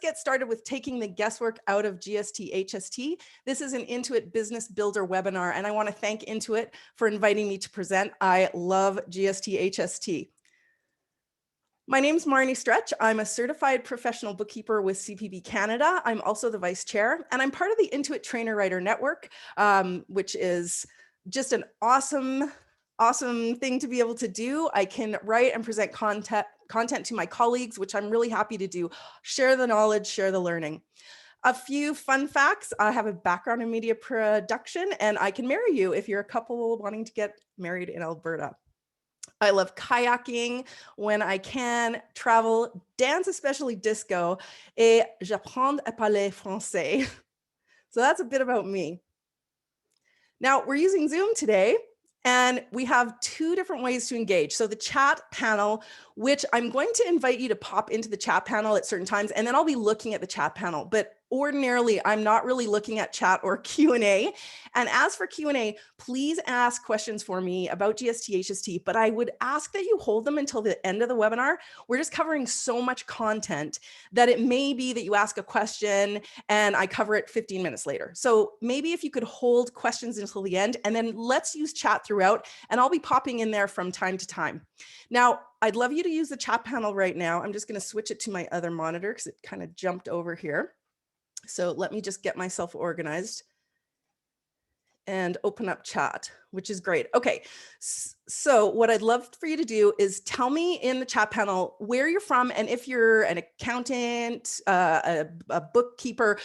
get started with taking the guesswork out of GST HST. This is an Intuit Business Builder webinar, and I want to thank Intuit for inviting me to present. I love GST HST. My name's Marnie Stretch. I'm a certified professional bookkeeper with CPB Canada. I'm also the vice chair, and I'm part of the Intuit Trainer Writer Network, which is just an awesome thing to be able to do. I can write and present content to my colleagues, which I'm really happy to do. Share the knowledge, share the learning. A few fun facts. I have a background in media production, and I can marry you if you're a couple wanting to get married in Alberta. I love kayaking when I can, travel, dance, especially disco, et j'apprends à parler français. So that's a bit about me. Now we're using Zoom today, and we have two different ways to engage. So the chat panel, which I'm going to invite you to pop into the chat panel at certain times, and then I'll be looking at the chat panel. But ordinarily, I'm not really looking at chat or Q&A. And as for Q&A, please ask questions for me about GST, HST, but I would ask that you hold them until the end of the webinar. We're just covering so much content that it may be that you ask a question and I cover it 15 minutes later. So maybe if you could hold questions until the end, and then let's use chat throughout, and I'll be popping in there from time to time. Now, I'd love you to use the chat panel right now. I'm just going to switch it to my other monitor because it kind of jumped over here. So let me just get myself organized and open up chat, which is great. Okay, so what I'd love for you to do is tell me in the chat panel where you're from, and if you're an accountant, a bookkeeper,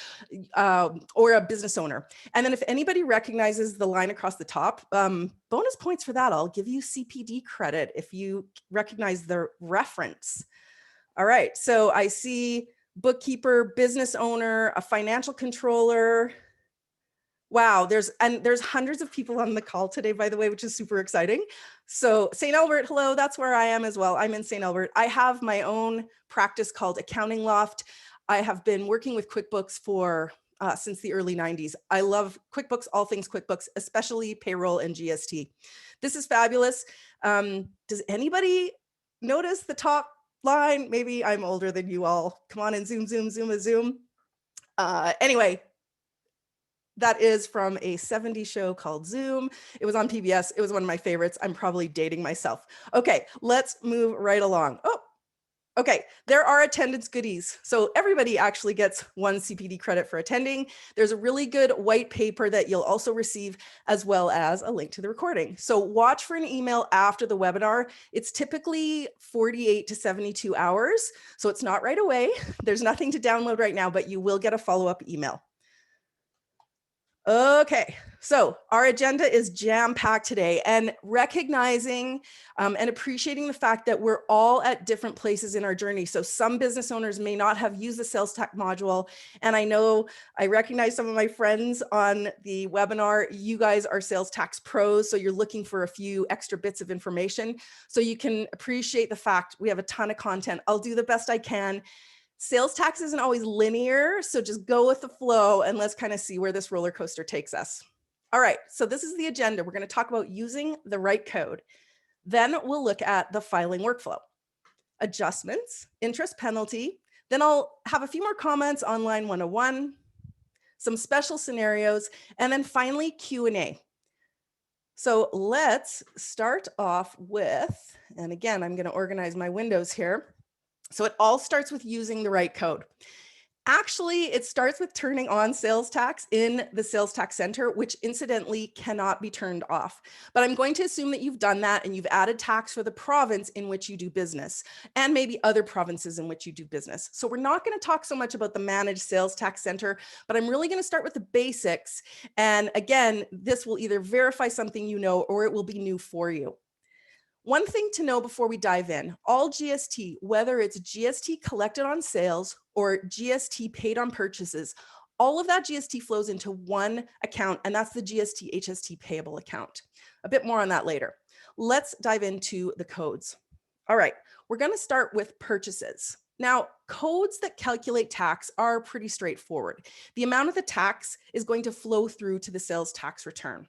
or a business owner. And then if anybody recognizes the line across the top, bonus points for that. I'll give you CPD credit if you recognize the reference. All right, so I see bookkeeper, business owner, a financial controller. Wow, there's hundreds of people on the call today, by the way, which is super exciting. So St. Albert, hello, that's where I am as well. I'm in St. Albert. I have my own practice called Accounting Loft. I have been working with QuickBooks for since the early 90s. I love QuickBooks, all things QuickBooks, especially payroll and GST. This is fabulous. Does anybody notice the top line? Maybe I'm older than you all. Come on and zoom. Anyway, that is from a 70s show called Zoom. It was on PBS. It was one of my favorites. I'm probably dating myself. Okay, let's move right along. Oh, okay, there are attendance goodies. So everybody actually gets 1 CPD credit for attending. There's a really good white paper that you'll also receive, as well as a link to the recording. So watch for an email after the webinar. It's typically 48 to 72 hours. So it's not right away. There's nothing to download right now, but you will get a follow-up email. Okay, so our agenda is jam-packed today, and recognizing and appreciating the fact that we're all at different places in our journey. So some business owners may not have used the sales tax module, and I recognize some of my friends on the webinar. You guys are sales tax pros, so you're looking for a few extra bits of information. So you can appreciate the fact we have a ton of content. I'll do the best I can. Sales tax isn't always linear, so just go with the flow and let's kind of see where this roller coaster takes us. All right, so this is the agenda. We're going to talk about using the right code. Then we'll look at the filing workflow, adjustments, interest penalty. Then I'll have a few more comments on line 101, some special scenarios, and then finally Q&A. So let's start off with, and again, I'm going to organize my windows here. So it all starts with using the right code. Actually, it starts with turning on sales tax in the sales tax center, which incidentally cannot be turned off. But I'm going to assume that you've done that and you've added tax for the province in which you do business, and maybe other provinces in which you do business. So we're not going to talk so much about the managed sales tax center, but I'm really going to start with the basics. And again, this will either verify something you know, or it will be new for you. One thing to know before we dive in, all GST, whether it's GST collected on sales or GST paid on purchases, all of that GST flows into one account, and that's the GST HST payable account. A bit more on that later. Let's dive into the codes. All right, we're going to start with purchases. Now, codes that calculate tax are pretty straightforward. The amount of the tax is going to flow through to the sales tax return.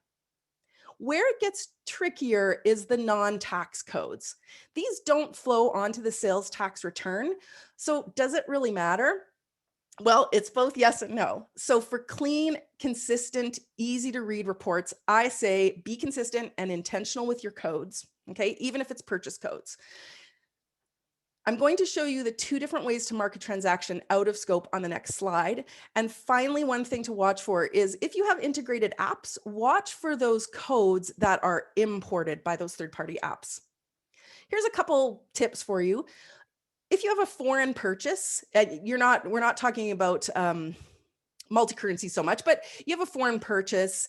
Where it gets trickier is the non-tax codes. These don't flow onto the sales tax return. So does it really matter? Well, it's both yes and no. So for clean, consistent, easy to read reports, I say be consistent and intentional with your codes, okay? Even if it's purchase codes. I'm going to show you the two different ways to mark a transaction out of scope on the next slide. And finally, one thing to watch for is if you have integrated apps, watch for those codes that are imported by those third-party apps. Here's a couple tips for you. If you have a foreign purchase, we're not talking about multi-currency so much, but you have a foreign purchase,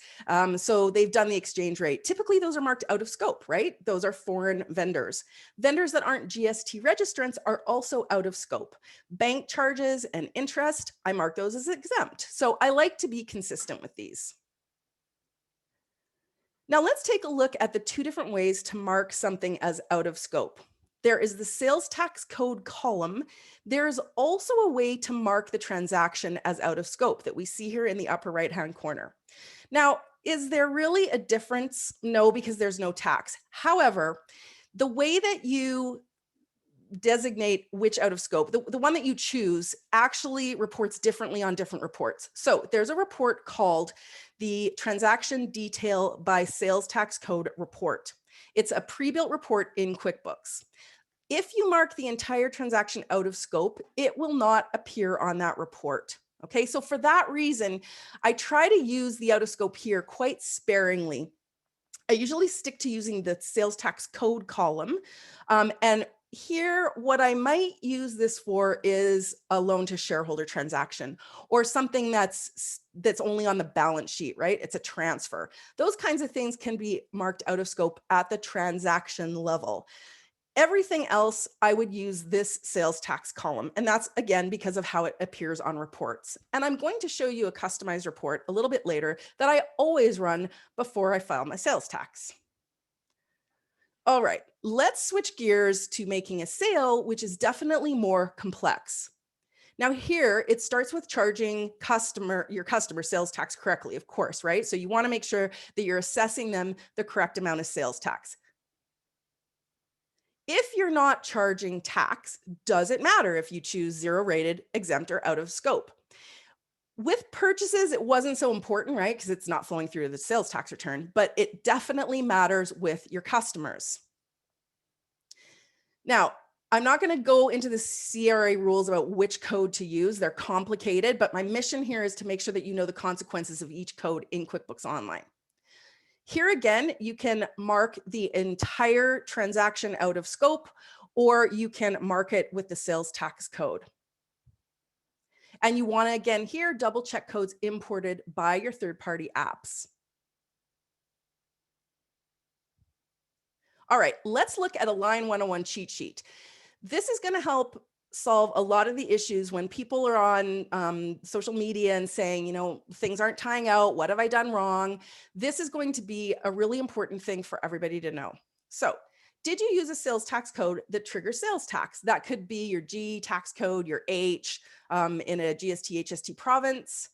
so they've done the exchange rate. Typically, those are marked out of scope, right? Those are foreign vendors. Vendors that aren't GST registrants are also out of scope. Bank charges and interest, I mark those as exempt. So I like to be consistent with these. Now let's take a look at the two different ways to mark something as out of scope. There is the sales tax code column. There's also a way to mark the transaction as out of scope that we see here in the upper right-hand corner. Now, is there really a difference? No, because there's no tax. However, the way that you designate which out of scope, the one that you choose actually reports differently on different reports. So there's a report called the Transaction Detail by Sales Tax Code report. It's a pre-built report in QuickBooks. If you mark the entire transaction out of scope, it will not appear on that report. Okay, so for that reason, I try to use the out of scope here quite sparingly. I usually stick to using the sales tax code column. And here, what I might use this for is a loan to shareholder transaction or something that's only on the balance sheet, right? It's a transfer. Those kinds of things can be marked out of scope at the transaction level. Everything else, I would use this sales tax column. And that's, again, because of how it appears on reports. And I'm going to show you a customized report a little bit later that I always run before I file my sales tax. All right, let's switch gears to making a sale, which is definitely more complex. Now here, it starts with charging your customer sales tax correctly, of course, right? So you want to make sure that you're assessing them the correct amount of sales tax. If you're not charging tax, does it matter if you choose zero rated, exempt, or out of scope? With purchases, it wasn't so important, right? Because it's not flowing through the sales tax return, but it definitely matters with your customers. Now, I'm not going to go into the CRA rules about which code to use. They're complicated, but my mission here is to make sure that you know the consequences of each code in QuickBooks Online. Here again, you can mark the entire transaction out of scope, or you can mark it with the sales tax code. And you want to, again, here, double check codes imported by your third-party apps. All right, let's look at a Line 101 cheat sheet. This is going to help solve a lot of the issues when people are on social media and saying, you know, things aren't tying out. What have I done wrong? This is going to be a really important thing for everybody to know. So, did you use a sales tax code that triggers sales tax? That could be your G tax code, your H in a GST, HST province.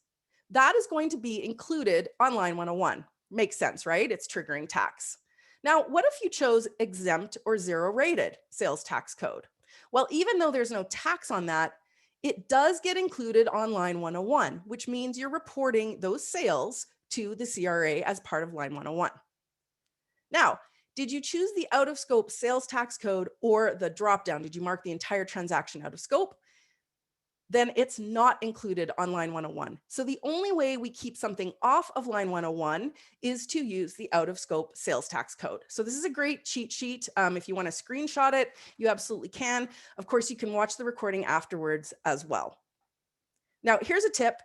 That is going to be included on Line 101. Makes sense, right? It's triggering tax. Now, what if you chose exempt or zero rated sales tax code? Well, even though there's no tax on that, it does get included on Line 101, which means you're reporting those sales to the CRA as part of Line 101. Now, did you choose the out of scope sales tax code or the dropdown? Did you mark the entire transaction out of scope? Then it's not included on Line 101. So the only way we keep something off of Line 101 is to use the out of scope sales tax code. So this is a great cheat sheet. If you want to screenshot it, you absolutely can. Of course, you can watch the recording afterwards as well. Now, here's a tip.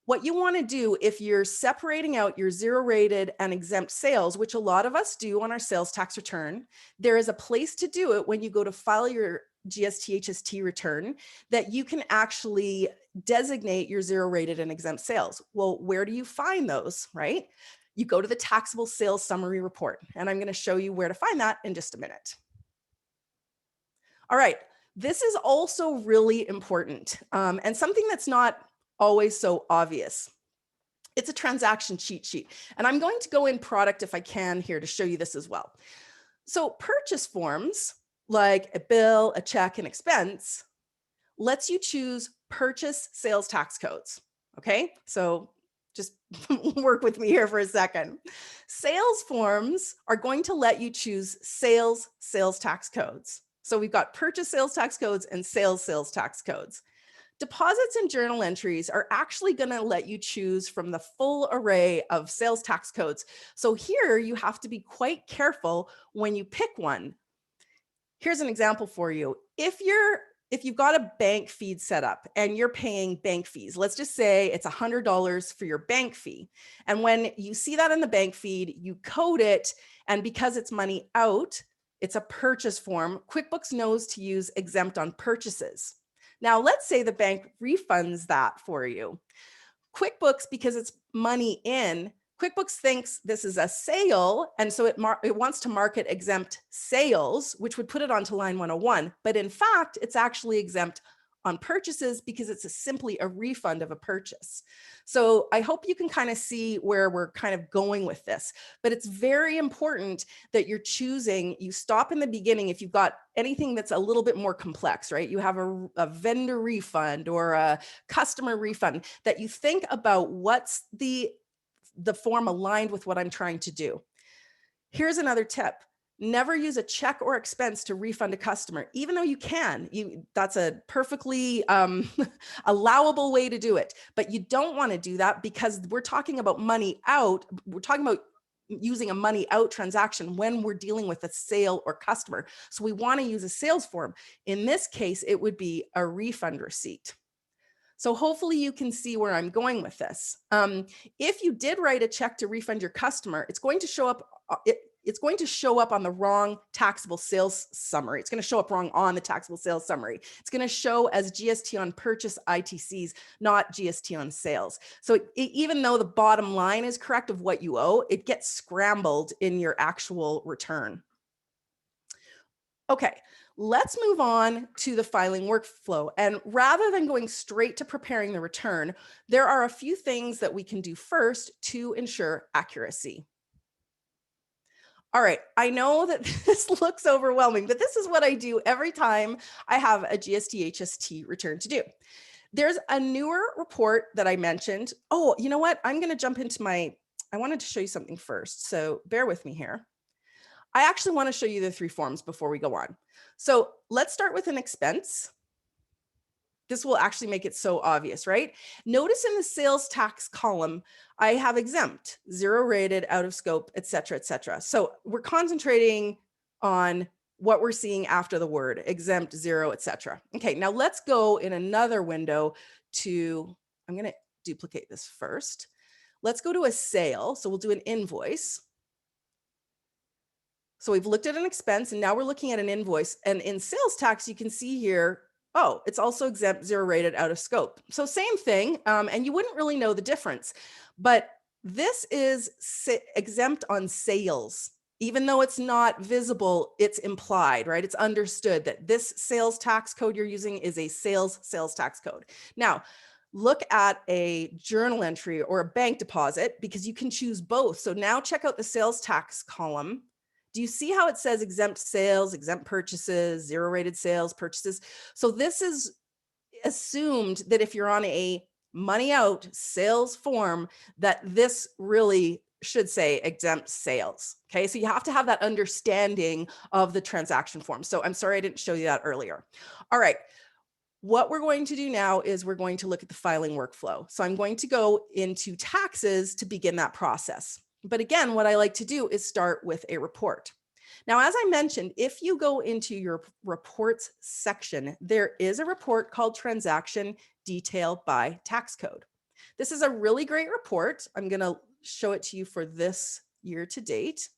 What you want to do if you're separating out your zero rated and exempt sales, which a lot of us do on our sales tax return, there is a place to do it when you go to file your GST HST return that you can actually designate your zero rated and exempt sales. Well, where do you find those, right? You go to the taxable sales summary report, and I'm going to show you where to find that in just a minute. All right, this is also really important and something that's not always so obvious. It's a transaction cheat sheet, and I'm going to go in product if I can here to show you this as well. So purchase forms like a bill, a check, and expense lets you choose purchase sales tax codes. Okay, so just work with me here for a second. Sales forms are going to let you choose sales tax codes. So we've got purchase sales tax codes and sales tax codes. Deposits and journal entries are actually going to let you choose from the full array of sales tax codes. So here you have to be quite careful when you pick one. Here's an example for you. If you've got a bank feed set up and you're paying bank fees, let's just say it's $100 for your bank fee. And when you see that in the bank feed, you code it. And because it's money out, it's a purchase form. QuickBooks knows to use exempt on purchases. Now, let's say the bank refunds that for you. QuickBooks, because it's money in, QuickBooks thinks this is a sale, and so it wants to mark it exempt sales, which would put it onto line 101. But in fact, it's actually exempt on purchases because it's simply a refund of a purchase. So I hope you can kind of see where we're kind of going with this. But it's very important that you're choosing, you stop in the beginning if you've got anything that's a little bit more complex, right? You have a vendor refund or a customer refund, that you think about what's the form aligned with what I'm trying to do. Here's another tip. Never use a check or expense to refund a customer, even though you can. That's a perfectly allowable way to do it. But you don't want to do that because we're talking about money out. We're talking about using a money out transaction when we're dealing with a sale or customer. So we want to use a sales form. In this case, it would be a refund receipt. So hopefully you can see where I'm going with this. If you did write a check to refund your customer, it's going to show up. It's going to show up on the wrong taxable sales summary. It's going to show up wrong on the taxable sales summary. It's going to show as GST on purchase ITCs, not GST on sales. So even though the bottom line is correct of what you owe, it gets scrambled in your actual return. Okay, let's move on to the filing workflow. And rather than going straight to preparing the return, there are a few things that we can do first to ensure accuracy. All right, I know that this looks overwhelming, but this is what I do every time I have a GST HST return to do. There's a newer report that I mentioned. Oh, you know what? I'm going to jump into I wanted to show you something first, so bear with me here. I actually want to show you the three forms before we go on. So let's start with an expense. This will actually make it so obvious, right? Notice in the sales tax column, I have exempt, zero rated, out of scope, et cetera, et cetera. So we're concentrating on what we're seeing after the word, exempt, zero, et cetera. Okay, now let's go in another window to, I'm going to duplicate this first. Let's go to a sale. So we'll do an invoice. So we've looked at an expense and now we're looking at an invoice, and in sales tax, you can see here, oh, it's also exempt, zero rated, out of scope. So same thing, and you wouldn't really know the difference, but this is exempt on sales. Even though it's not visible, it's implied, right? It's understood that this sales tax code you're using is a sales tax code. Now, look at a journal entry or a bank deposit because you can choose both. So now check out the sales tax column. Do you see how it says exempt sales, exempt purchases, zero rated sales, purchases? So this is assumed that if you're on a money out sales form, that this really should say exempt sales. Okay, so you have to have that understanding of the transaction form. So I'm sorry I didn't show you that earlier. All right. What we're going to do now is we're going to look at the filing workflow. So I'm going to go into taxes to begin that process. But again, what I like to do is start with a report. Now, as I mentioned, if you go into your reports section, there is a report called Transaction Detail by Tax Code. This is a really great report. I'm going to show it to you for this year to date.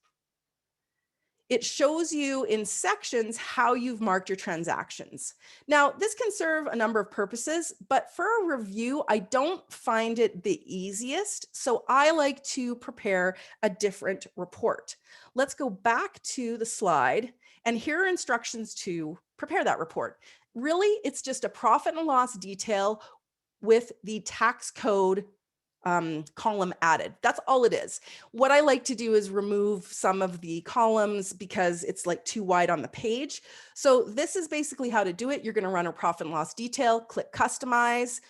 It shows you in sections how you've marked your transactions. Now, this can serve a number of purposes, but for a review, I don't find it the easiest. So I like to prepare a different report. Let's go back to the slide, and here are instructions to prepare that report. Really, it's just a profit and loss detail with the tax code column added. That's all it is. What I like to do is remove some of the columns because it's like too wide on the page. So this is basically how to do it. You're going to run a profit and loss detail, click customize,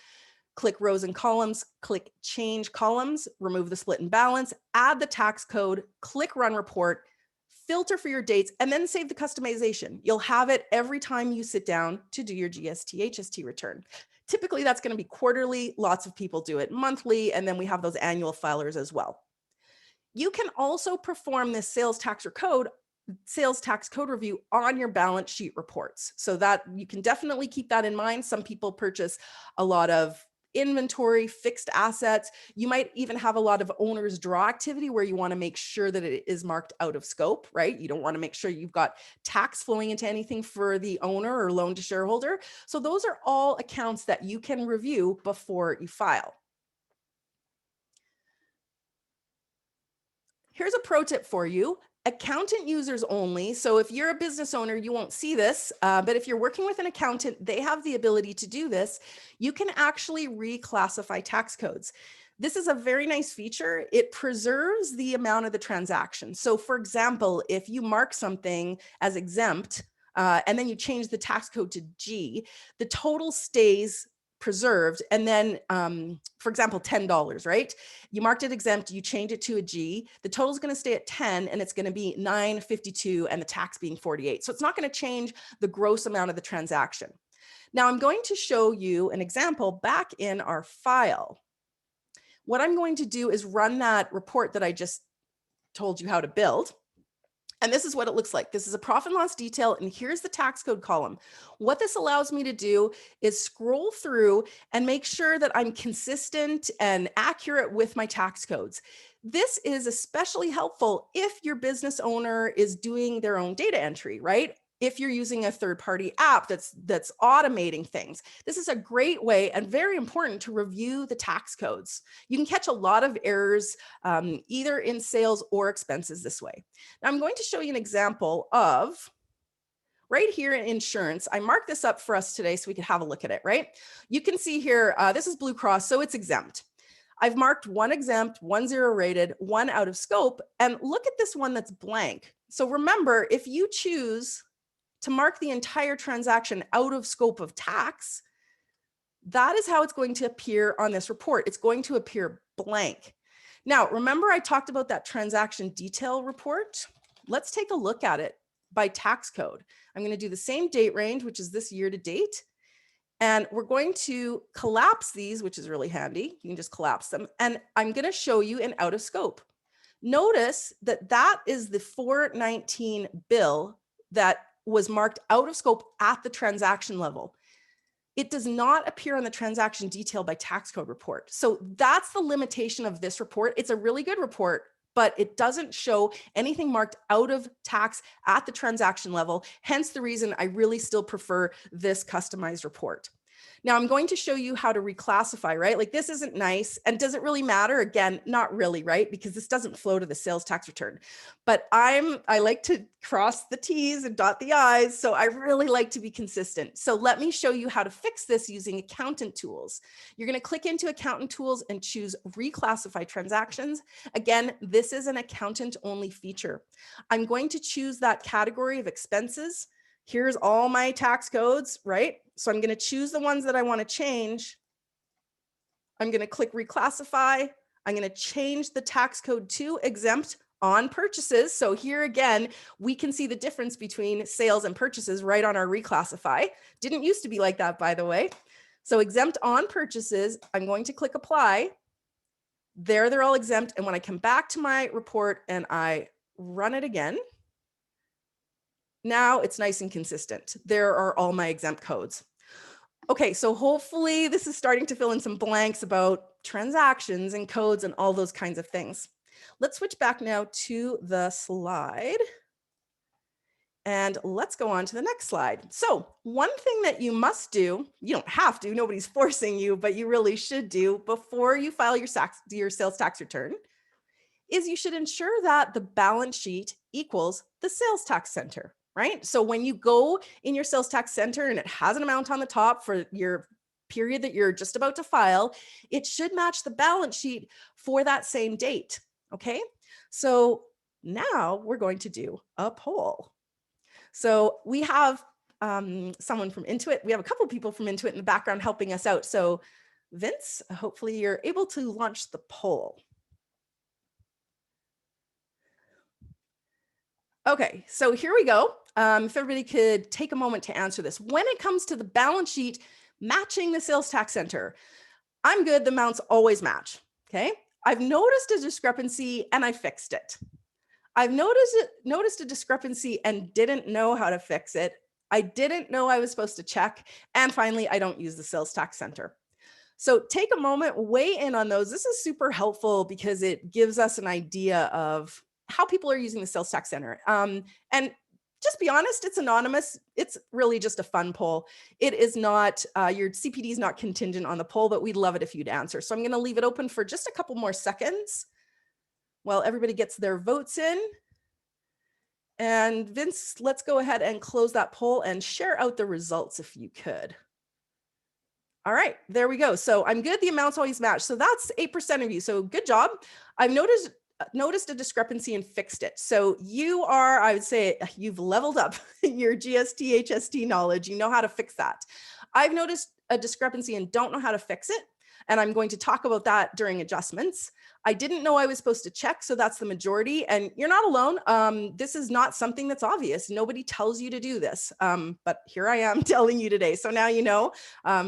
click rows and columns, click change columns, remove the split and balance, add the tax code, click run report, filter for your dates, and then save the customization. You'll have it every time you sit down to do your GST HST return. Typically, that's going to be quarterly. Lots of people do it monthly, and then we have those annual filers as well. You can also perform this sales tax code review on your balance sheet reports. So that you can definitely keep that in mind. Some people purchase a lot of inventory, fixed assets. You might even have a lot of owner's draw activity where you want to make sure that it is marked out of scope, right? You don't want to make sure you've got tax flowing into anything for the owner or loan to shareholder. So those are all accounts that you can review before you file. Here's a pro tip for you. Accountant users only. So if you're a business owner, you won't see this, but if you're working with an accountant, they have the ability to do this. You can actually reclassify tax codes. This is a very nice feature. It preserves the amount of the transaction. So for example, if you mark something as exempt, and then you change the tax code to G, the total stays preserved. And then, for example, $10, right? You marked it exempt, you change it to a G, the total is going to stay at 10 and it's going to be 952 and the tax being 48. So it's not going to change the gross amount of the transaction. Now I'm going to show you an example back in our file. What I'm going to do is run that report that I just told you how to build. And this is what it looks like. This is a profit and loss detail, and here's the tax code column. What this allows me to do is scroll through and make sure that I'm consistent and accurate with my tax codes. This is especially helpful if your business owner is doing their own data entry, right? If you're using a third-party app that's automating things. This is a great way and very important to review the tax codes. You can catch a lot of errors either in sales or expenses this way. Now I'm going to show you an example of right here in insurance. I marked this up for us today so we could have a look at it, right? You can see here, this is Blue Cross, so it's exempt. I've marked one exempt, one zero rated, one out of scope, and look at this one that's blank. So remember, if you choose to mark the entire transaction out of scope of tax, that is how it's going to appear on this report. It's going to appear blank. Now, remember I talked about that transaction detail report? Let's take a look at it by tax code. I'm going to do the same date range, which is this year to date. And we're going to collapse these, which is really handy. You can just collapse them. And I'm going to show you an out of scope. Notice that that is the 419 bill that was marked out of scope at the transaction level. It does not appear on the transaction detail by tax code report. So that's the limitation of this report. It's a really good report, but it doesn't show anything marked out of tax at the transaction level. Hence the reason I really still prefer this customized report. Now I'm going to show you how to reclassify, right? Like this isn't nice. And does it really matter? Again, not really, right? Because this doesn't flow to the sales tax return. But I like to cross the T's and dot the I's. So I really like to be consistent. So let me show you how to fix this using accountant tools. You're going to click into accountant tools and choose reclassify transactions. Again, this is an accountant only feature. I'm going to choose that category of expenses. Here's all my tax codes, right? So I'm going to choose the ones that I want to change. I'm going to click reclassify. I'm going to change the tax code to exempt on purchases. So here again, we can see the difference between sales and purchases right on our reclassify. Didn't used to be like that, by the way. So exempt on purchases, I'm going to click apply. There, they're all exempt. And when I come back to my report and I run it again, now it's nice and consistent. There are all my exempt codes. Okay, so hopefully this is starting to fill in some blanks about transactions and codes and all those kinds of things. Let's switch back now to the slide. And let's go on to the next slide. So one thing that you must do, you don't have to, nobody's forcing you, but you really should do before you file your sales tax return is you should ensure that the balance sheet equals the sales tax center. Right? So when you go in your sales tax center and it has an amount on the top for your period that you're just about to file, it should match the balance sheet for that same date. Okay, so now we're going to do a poll. So we have someone from Intuit. We have a couple people from Intuit in the background helping us out. So Vince, hopefully you're able to launch the poll. Okay, so here we go. If everybody could take a moment to answer this. When it comes to the balance sheet matching the sales tax center, I'm good, the amounts always match, okay? I've noticed a discrepancy and I fixed it. I've noticed a discrepancy and didn't know how to fix it. I didn't know I was supposed to check. And finally, I don't use the sales tax center. So take a moment, weigh in on those. This is super helpful because it gives us an idea of how people are using the sales tax center. And just be honest, it's anonymous. It's really just a fun poll. It is not, your CPD is not contingent on the poll, but we'd love it if you'd answer. So I'm going to leave it open for just a couple more seconds while everybody gets their votes in. And Vince, let's go ahead and close that poll and share out the results if you could. All right, there we go. So I'm good, the amounts always match. So that's 8% of you. So good job. I've noticed a discrepancy and fixed it. So you are, I would say, you've leveled up your GST, HST knowledge. You know how to fix that. I've noticed a discrepancy and don't know how to fix it. And I'm going to talk about that during adjustments. I didn't know I was supposed to check, so that's the majority. And you're not alone. This is not something that's obvious. Nobody tells you to do this, but here I am telling you today. So now you know,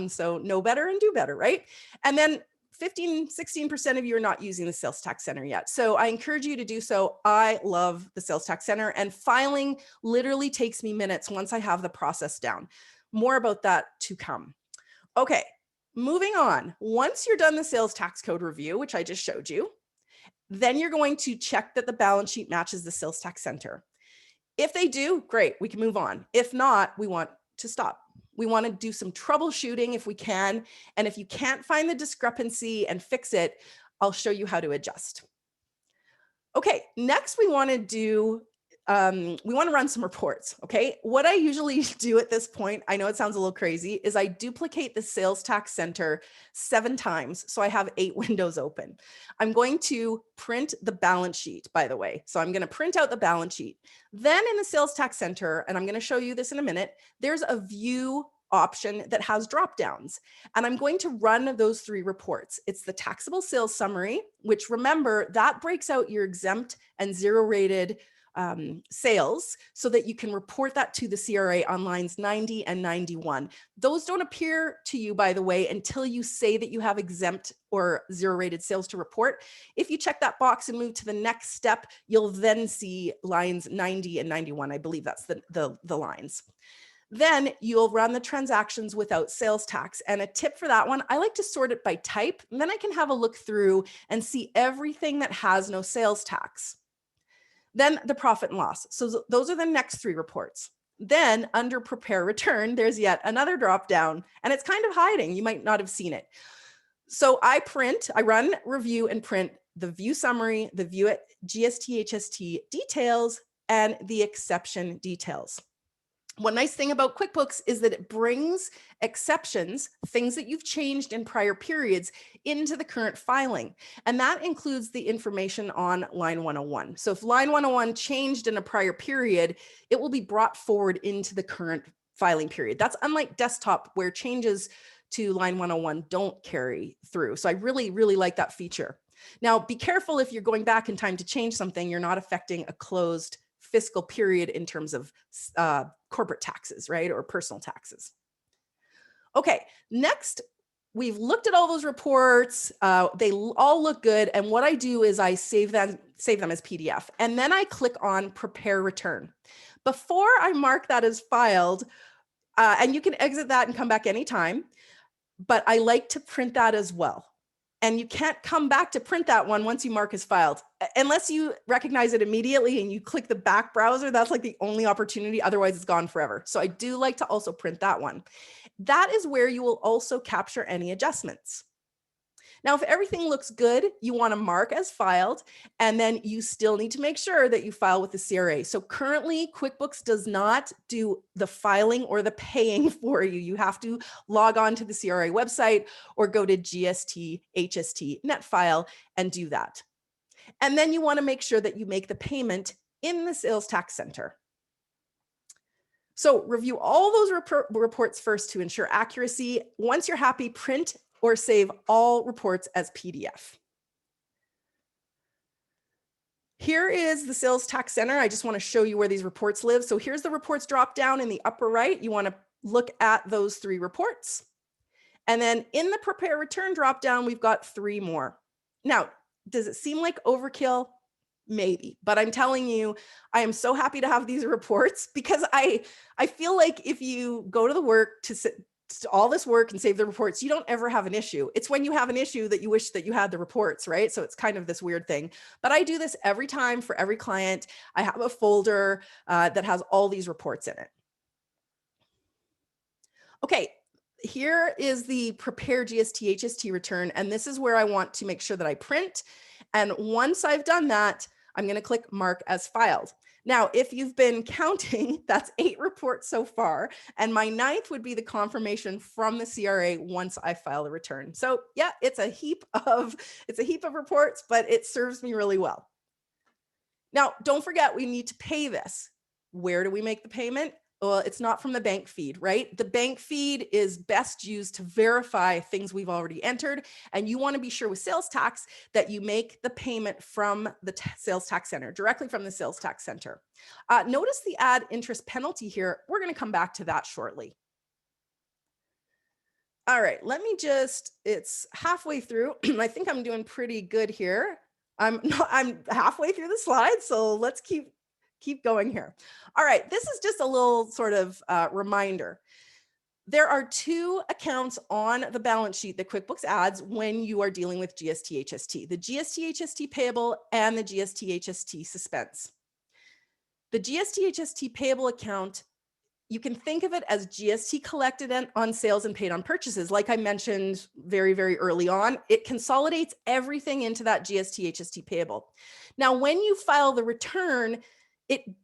so know better and do better, right? And then 16% of you are not using the sales tax center yet. So I encourage you to do so. I love the sales tax center, and filing literally takes me minutes once I have the process down. More about that to come. Okay. Moving on, once you're done the sales tax code review, which I just showed you, then you're going to check that the balance sheet matches the sales tax center. If they do, great, we can move on. If not, we want to stop. We want to do some troubleshooting if we can. And if you can't find the discrepancy and fix it, I'll show you how to adjust. Okay, next we want to do we want to run some reports, okay? What I usually do at this point, I know it sounds a little crazy, is I duplicate the sales tax center 7 times. So I have 8 windows open. I'm going to print the balance sheet, by the way. So I'm going to print out the balance sheet. Then in the sales tax center, and I'm going to show you this in a minute, there's a view option that has drop downs. And I'm going to run those 3 reports. It's the taxable sales summary, which remember that breaks out your exempt and 0 rated sales so that you can report that to the CRA on lines 90 and 91. Those don't appear to you, by the way, until you say that you have exempt or 0 rated sales to report. If you check that box and move to the next step, you'll then see lines 90 and 91. I believe that's the lines. Then you'll run the transactions without sales tax. And a tip for that one, I like to sort it by type, and then I can have a look through and see everything that has no sales tax. Then the profit and loss. So those are the next 3 reports. Then under prepare return, there's yet another drop down, and it's kind of hiding. You might not have seen it. So I run review and print the view summary, the view at GST, HST details, and the exception details. One nice thing about QuickBooks is that it brings exceptions, things that you've changed in prior periods, into the current filing. And that includes the information on line 101. So if line 101 changed in a prior period, it will be brought forward into the current filing period. That's unlike desktop, where changes to line 101 don't carry through. So I really, really like that feature. Now, be careful if you're going back in time to change something, you're not affecting a closed fiscal period in terms of corporate taxes, right? Or personal taxes. Okay, next, we've looked at all those reports. They all look good. And what I do is I save them as PDF. And then I click on prepare return. Before I mark that as filed, and you can exit that and come back anytime, but I like to print that as well. And you can't come back to print that one once you mark as filed, unless you recognize it immediately and you click the back browser. That's like the only opportunity. Otherwise, it's gone forever. So I do like to also print that one. That is where you will also capture any adjustments. Now, if everything looks good, you want to mark as filed, and then you still need to make sure that you file with the CRA. So currently, QuickBooks does not do the filing or the paying for you. You have to log on to the CRA website or go to GST, HST, NetFile and do that. And then you want to make sure that you make the payment in the sales tax center. So review all those reports first to ensure accuracy. Once you're happy, print or save all reports as PDF. Here is the sales tax center. I just want to show you where these reports live. So here's the reports drop down in the upper right. You want to look at those 3 reports. And then in the prepare return drop down, we've got 3 more. Now, does it seem like overkill? Maybe, but I'm telling you, I am so happy to have these reports because I feel like if you go to the work to all this work and save the reports, you don't ever have an issue. It's when you have an issue that you wish that you had the reports, right? So it's kind of this weird thing, but I do this every time for every client. I have a folder that has all these reports in it. Okay, here is the prepare GST HST return, and this is where I want to make sure that I print. And once I've done that, I'm going to click mark as filed. Now, if you've been counting, that's 8 reports so far. And my 9th would be the confirmation from the CRA once I file the return. So yeah, it's a heap of reports, but it serves me really well. Now, don't forget, we need to pay this. Where do we make the payment? Well, it's not from the bank feed, right? The bank feed is best used to verify things we've already entered. And you want to be sure with sales tax that you make the payment from the sales tax center, directly from the sales tax center. Notice the add interest penalty here. We're going to come back to that shortly. All right, it's halfway through. I think I'm doing pretty good here. I'm halfway through the slides, so let's keep going here. All right, this is just a little sort of reminder. There are 2 accounts on the balance sheet that QuickBooks adds when you are dealing with GST HST, the GST HST payable and the GST HST suspense. The GST HST payable account, you can think of it as GST collected on sales and paid on purchases. Like I mentioned very, very early on, it consolidates everything into that GST HST payable. Now, when you file the return,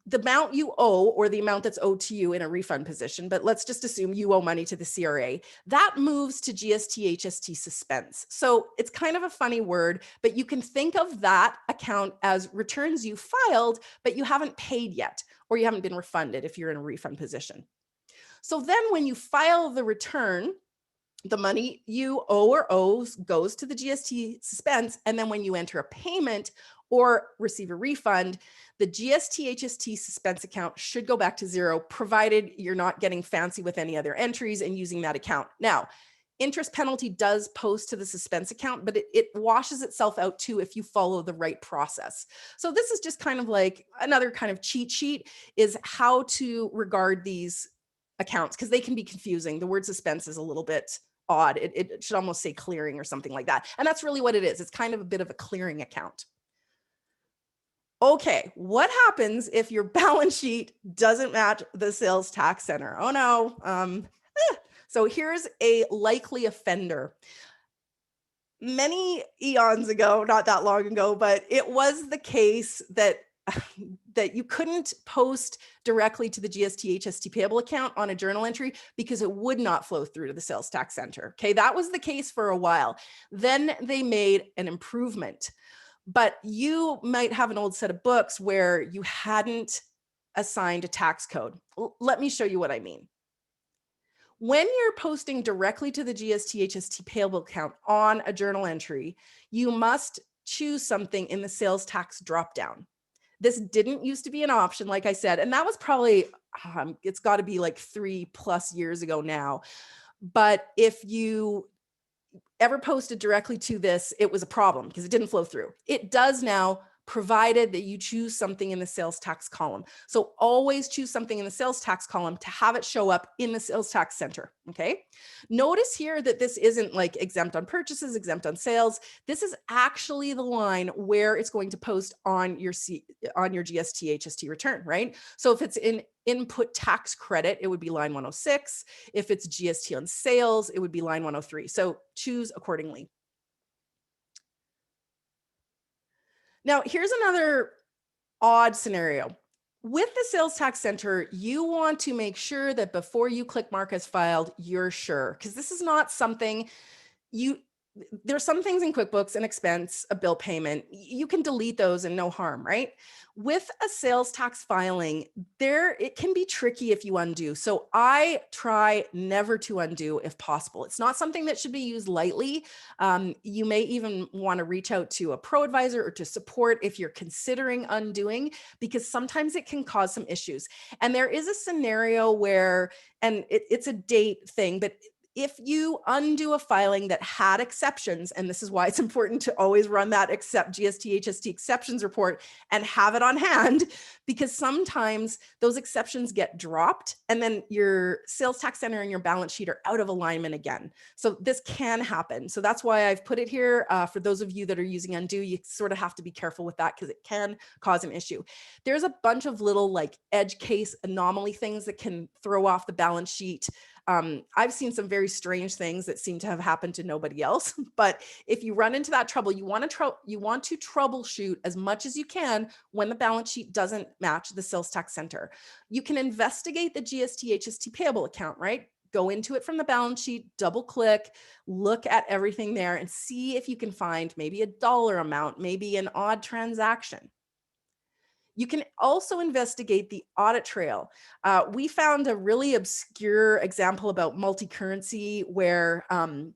the amount you owe, or the amount that's owed to you in a refund position, but let's just assume you owe money to the CRA, that moves to GST HST suspense. So it's kind of a funny word, but you can think of that account as returns you filed, but you haven't paid yet, or you haven't been refunded if you're in a refund position. So then when you file the return, the money you owe or owes goes to the GST suspense. And then when you enter a payment or receive a refund, the GST HST suspense account should go back to 0, provided you're not getting fancy with any other entries and using that account. Now, interest penalty does post to the suspense account, but it washes itself out too if you follow the right process. So this is just kind of like another kind of cheat sheet, is how to regard these accounts, because they can be confusing. The word suspense is a little bit odd. It should almost say clearing or something like that. And that's really what it is. It's kind of a bit of a clearing account. Okay, what happens if your balance sheet doesn't match the sales tax center? Oh no. So here's a likely offender. Many eons ago, not that long ago, but it was the case that that you couldn't post directly to the GST HST payable account on a journal entry because it would not flow through to the sales tax center. Okay, that was the case for a while. Then they made an improvement. But you might have an old set of books where you hadn't assigned a tax code. Let me show you what I mean. When you're posting directly to the GST HST payable account on a journal entry, you must choose something in the sales tax dropdown. This didn't used to be an option, like I said, and that was probably, it's got to be like 3+ years ago now. But if you ever posted directly to this, it was a problem because it didn't flow through. It does now, provided that you choose something in the sales tax column. So always choose something in the sales tax column to have it show up in the sales tax center, okay? Notice here that this isn't like exempt on purchases, exempt on sales. This is actually the line where it's going to post on your GST HST return, right? So if it's in input tax credit, it would be line 106. If it's GST on sales, it would be line 103. So choose accordingly. Now, here's another odd scenario. With the sales tax center, you want to make sure that before you click mark as filed, you're sure, because this is not something you there's some things in QuickBooks, an expense, a bill payment, you can delete those and no harm, right? With a sales tax filing, it can be tricky if you undo. So I try never to undo if possible. It's not something that should be used lightly. You may even want to reach out to a pro advisor or to support if you're considering undoing, because sometimes it can cause some issues. And there is a scenario where, and it's a date thing, but if you undo a filing that had exceptions, and this is why it's important to always run that GST HST exceptions report and have it on hand, because sometimes those exceptions get dropped and then your sales tax center and your balance sheet are out of alignment again. So this can happen. So that's why I've put it here. For those of you that are using undo, you sort of have to be careful with that because it can cause an issue. There's a bunch of little like edge case anomaly things that can throw off the balance sheet. I've seen some very strange things that seem to have happened to nobody else. But if you run into that trouble, you want to troubleshoot as much as you can when the balance sheet doesn't match the sales tax center. You can investigate the GST HST payable account, right? Go into it from the balance sheet, double click, look at everything there and see if you can find maybe a dollar amount, maybe an odd transaction. You can also investigate the audit trail. We found a really obscure example about multi-currency where I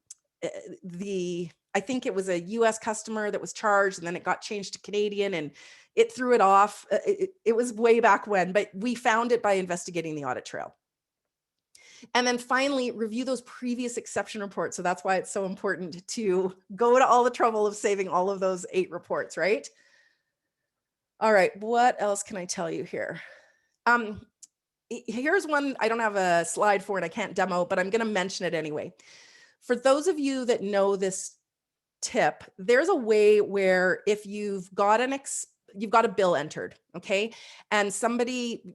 think it was a US customer that was charged and then it got changed to Canadian and it threw it off. It was way back when, but we found it by investigating the audit trail. And then finally, review those previous exception reports. So that's why it's so important to go to all the trouble of saving all of those 8 reports, right? All right, what else can I tell you here? Here's one I don't have a slide for and I can't demo, but I'm going to mention it anyway. For those of you that know this tip, there's a way where if you've got a bill entered, okay, and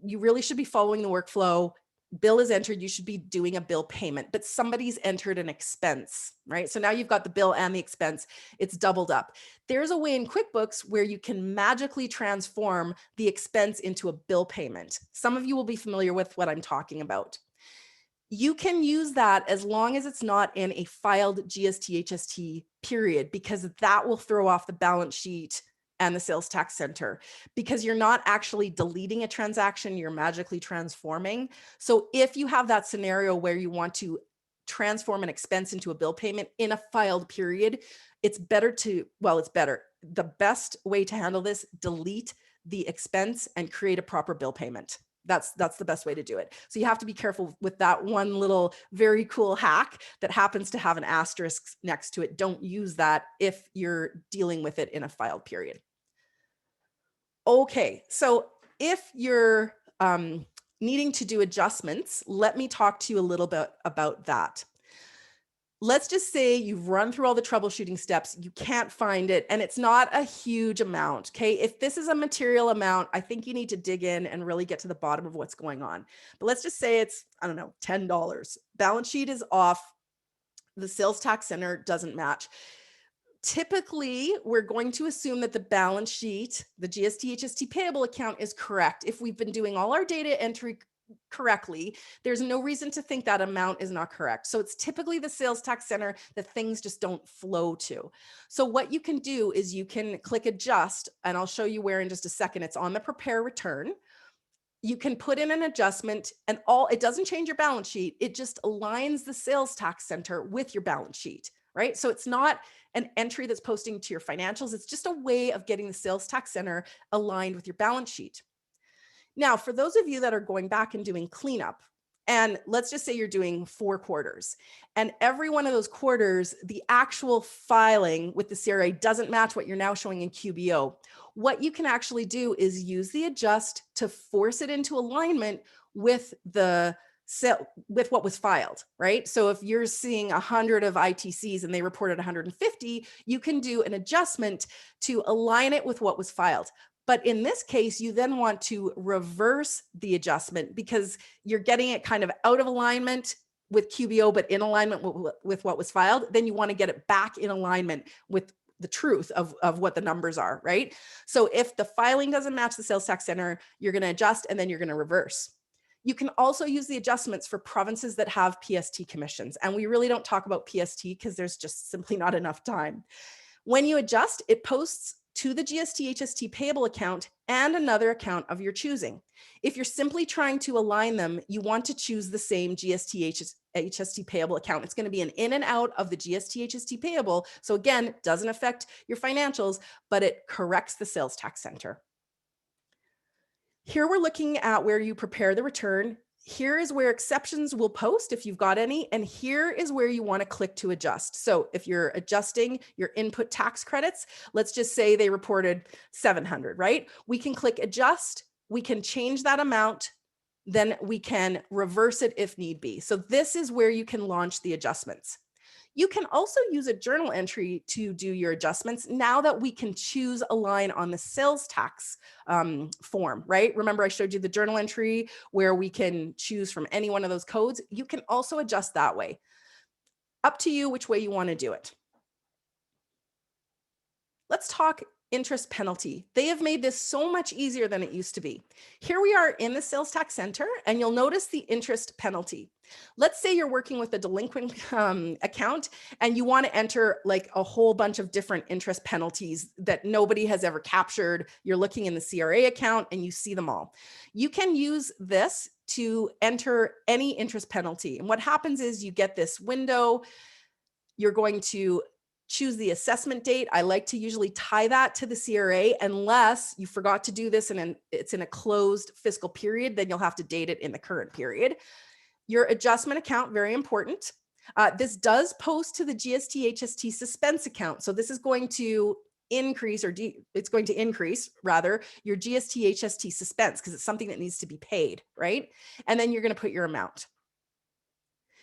you really should be following the workflow. Bill is entered, you should be doing a bill payment, but somebody's entered an expense, right? So now you've got the bill and the expense, it's doubled up. There's a way in QuickBooks where you can magically transform the expense into a bill payment. Some of you will be familiar with what I'm talking about. You can use that as long as it's not in a filed GST HST period, because that will throw off the balance sheet and the sales tax center, because you're not actually deleting a transaction, you're magically transforming. So if you have that scenario where you want to transform an expense into a bill payment in a filed period, it's better. The best way to handle this, delete the expense and create a proper bill payment. That's the best way to do it. So you have to be careful with that one little very cool hack that happens to have an asterisk next to it. Don't use that if you're dealing with it in a filed period. Okay, so if you're needing to do adjustments, let me talk to you a little bit about that. Let's just say you've run through all the troubleshooting steps, you can't find it, and it's not a huge amount, okay? If this is a material amount, I think you need to dig in and really get to the bottom of what's going on. But let's just say it's, I don't know, $10. Balance sheet is off, the sales tax center doesn't match. Typically, we're going to assume that the balance sheet, the GST HST payable account is correct. If we've been doing all our data entry correctly, there's no reason to think that amount is not correct. So it's typically the sales tax center that things just don't flow to. So what you can do is you can click adjust, and I'll show you where in just a second. It's on the prepare return. You can put in an adjustment and it doesn't change your balance sheet. It just aligns the sales tax center with your balance sheet, right? So it's not an entry that's posting to your financials. It's just a way of getting the sales tax center aligned with your balance sheet. Now, for those of you that are going back and doing cleanup, and let's just say you're doing 4 quarters, and every one of those quarters, the actual filing with the CRA doesn't match what you're now showing in QBO. What you can actually do is use the adjust to force it into alignment with with what was filed, right? So if you're seeing 100 of ITCs and they reported 150, you can do an adjustment to align it with what was filed. But in this case, you then want to reverse the adjustment because you're getting it kind of out of alignment with QBO, but in alignment with what was filed. Then you want to get it back in alignment with the truth of what the numbers are, right? So if the filing doesn't match the sales tax center, you're going to adjust and then you're going to reverse. You can also use the adjustments for provinces that have PST commissions. And we really don't talk about PST because there's just simply not enough time. When you adjust, it posts to the GST HST payable account and another account of your choosing. If you're simply trying to align them, you want to choose the same GST HST payable account. It's going to be an in and out of the GST HST payable. So again, it doesn't affect your financials, but it corrects the sales tax center. Here we're looking at where you prepare the return. Here is where exceptions will post if you've got any, and here is where you want to click to adjust. So if you're adjusting your input tax credits, let's just say they reported 700, right? We can click adjust, we can change that amount, then we can reverse it if need be. So this is where you can launch the adjustments. You can also use a journal entry to do your adjustments now that we can choose a line on the sales tax form, right? Remember I showed you the journal entry where we can choose from any one of those codes. You can also adjust that way. Up to you which way you want to do it. Let's talk interest penalty. They have made this so much easier than it used to be. Here we are in the sales tax center, and you'll notice the interest penalty. Let's say you're working with a delinquent account and you want to enter like a whole bunch of different interest penalties that nobody has ever captured. You're looking in the CRA account and you see them all. You can use this to enter any interest penalty. And what happens is you get this window. You're going to choose the assessment date. I like to usually tie that to the CRA unless you forgot to do this and it's in a closed fiscal period, then you'll have to date it in the current period. Your adjustment account, very important. This does post to the GST HST suspense account. So this is going to increase it's going to increase rather your GST HST suspense because it's something that needs to be paid, right? And then you're going to put your amount.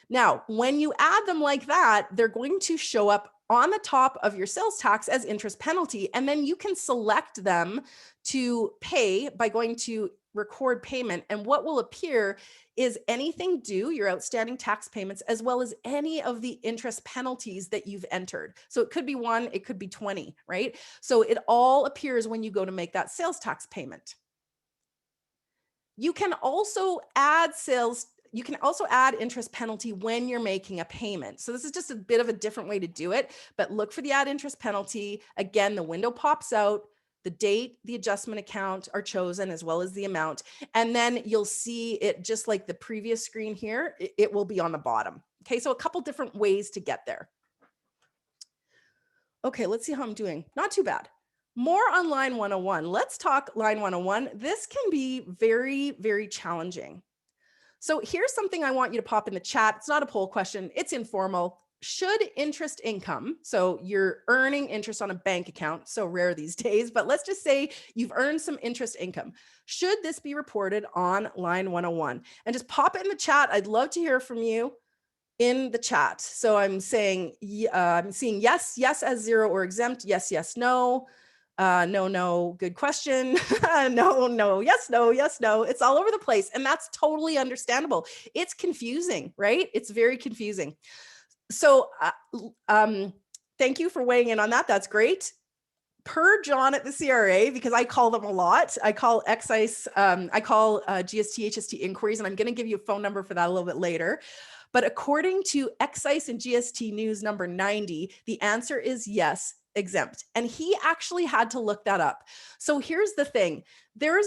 Now, when you add them like that, they're going to show up on the top of your sales tax as interest penalty. And then you can select them to pay by going to record payment. And what will appear is anything due, your outstanding tax payments, as well as any of the interest penalties that you've entered. So it could be 1, it could be 20, right? So it all appears when you go to make that sales tax payment. You can also add interest penalty when you're making a payment. So this is just a bit of a different way to do it, but look for the add interest penalty. Again, the window pops out, the date, the adjustment account are chosen as well as the amount. And then you'll see it just like the previous screen here, it will be on the bottom. Okay, so a couple different ways to get there. Okay, let's see how I'm doing. Not too bad. More on line 101. Let's talk line 101. This can be very, very challenging. So here's something I want you to pop in the chat. It's not a poll question. It's informal. Should interest income, so you're earning interest on a bank account, so rare these days, but let's just say you've earned some interest income. Should this be reported on line 101? And just pop it in the chat. I'd love to hear from you in the chat. So I'm saying, I'm seeing yes, yes as 0 or exempt, yes, yes, no. No, no, good question. No, no, yes, no, yes, no. It's all over the place. And that's totally understandable. It's confusing, right? It's very confusing. So thank you for weighing in on that. That's great. Per John at the CRA, because I call them a lot. I call excise, I call GST, HST inquiries, and I'm going to give you a phone number for that a little bit later. But according to Excise and GST News number 90, the answer is yes, exempt. And he actually had to look that up. So here's the thing. There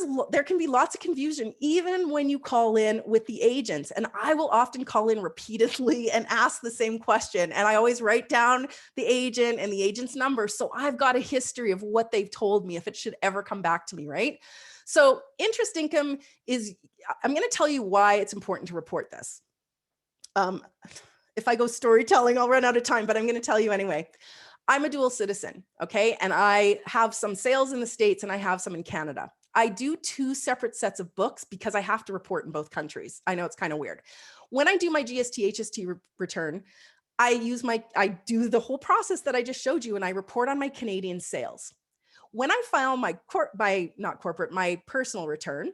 can be lots of confusion even when you call in with the agents. And I will often call in repeatedly and ask the same question. And I always write down the agent and the agent's number. So I've got a history of what they've told me if it should ever come back to me, right? So interest income is, I'm going to tell you why it's important to report this. If I go storytelling, I'll run out of time, but I'm going to tell you anyway. I'm a dual citizen, okay? And I have some sales in the States and I have some in Canada. I do 2 separate sets of books because I have to report in both countries. I know it's kind of weird. When I do my GST, HST return, I do the whole process that I just showed you and I report on my Canadian sales. When I file my my personal return,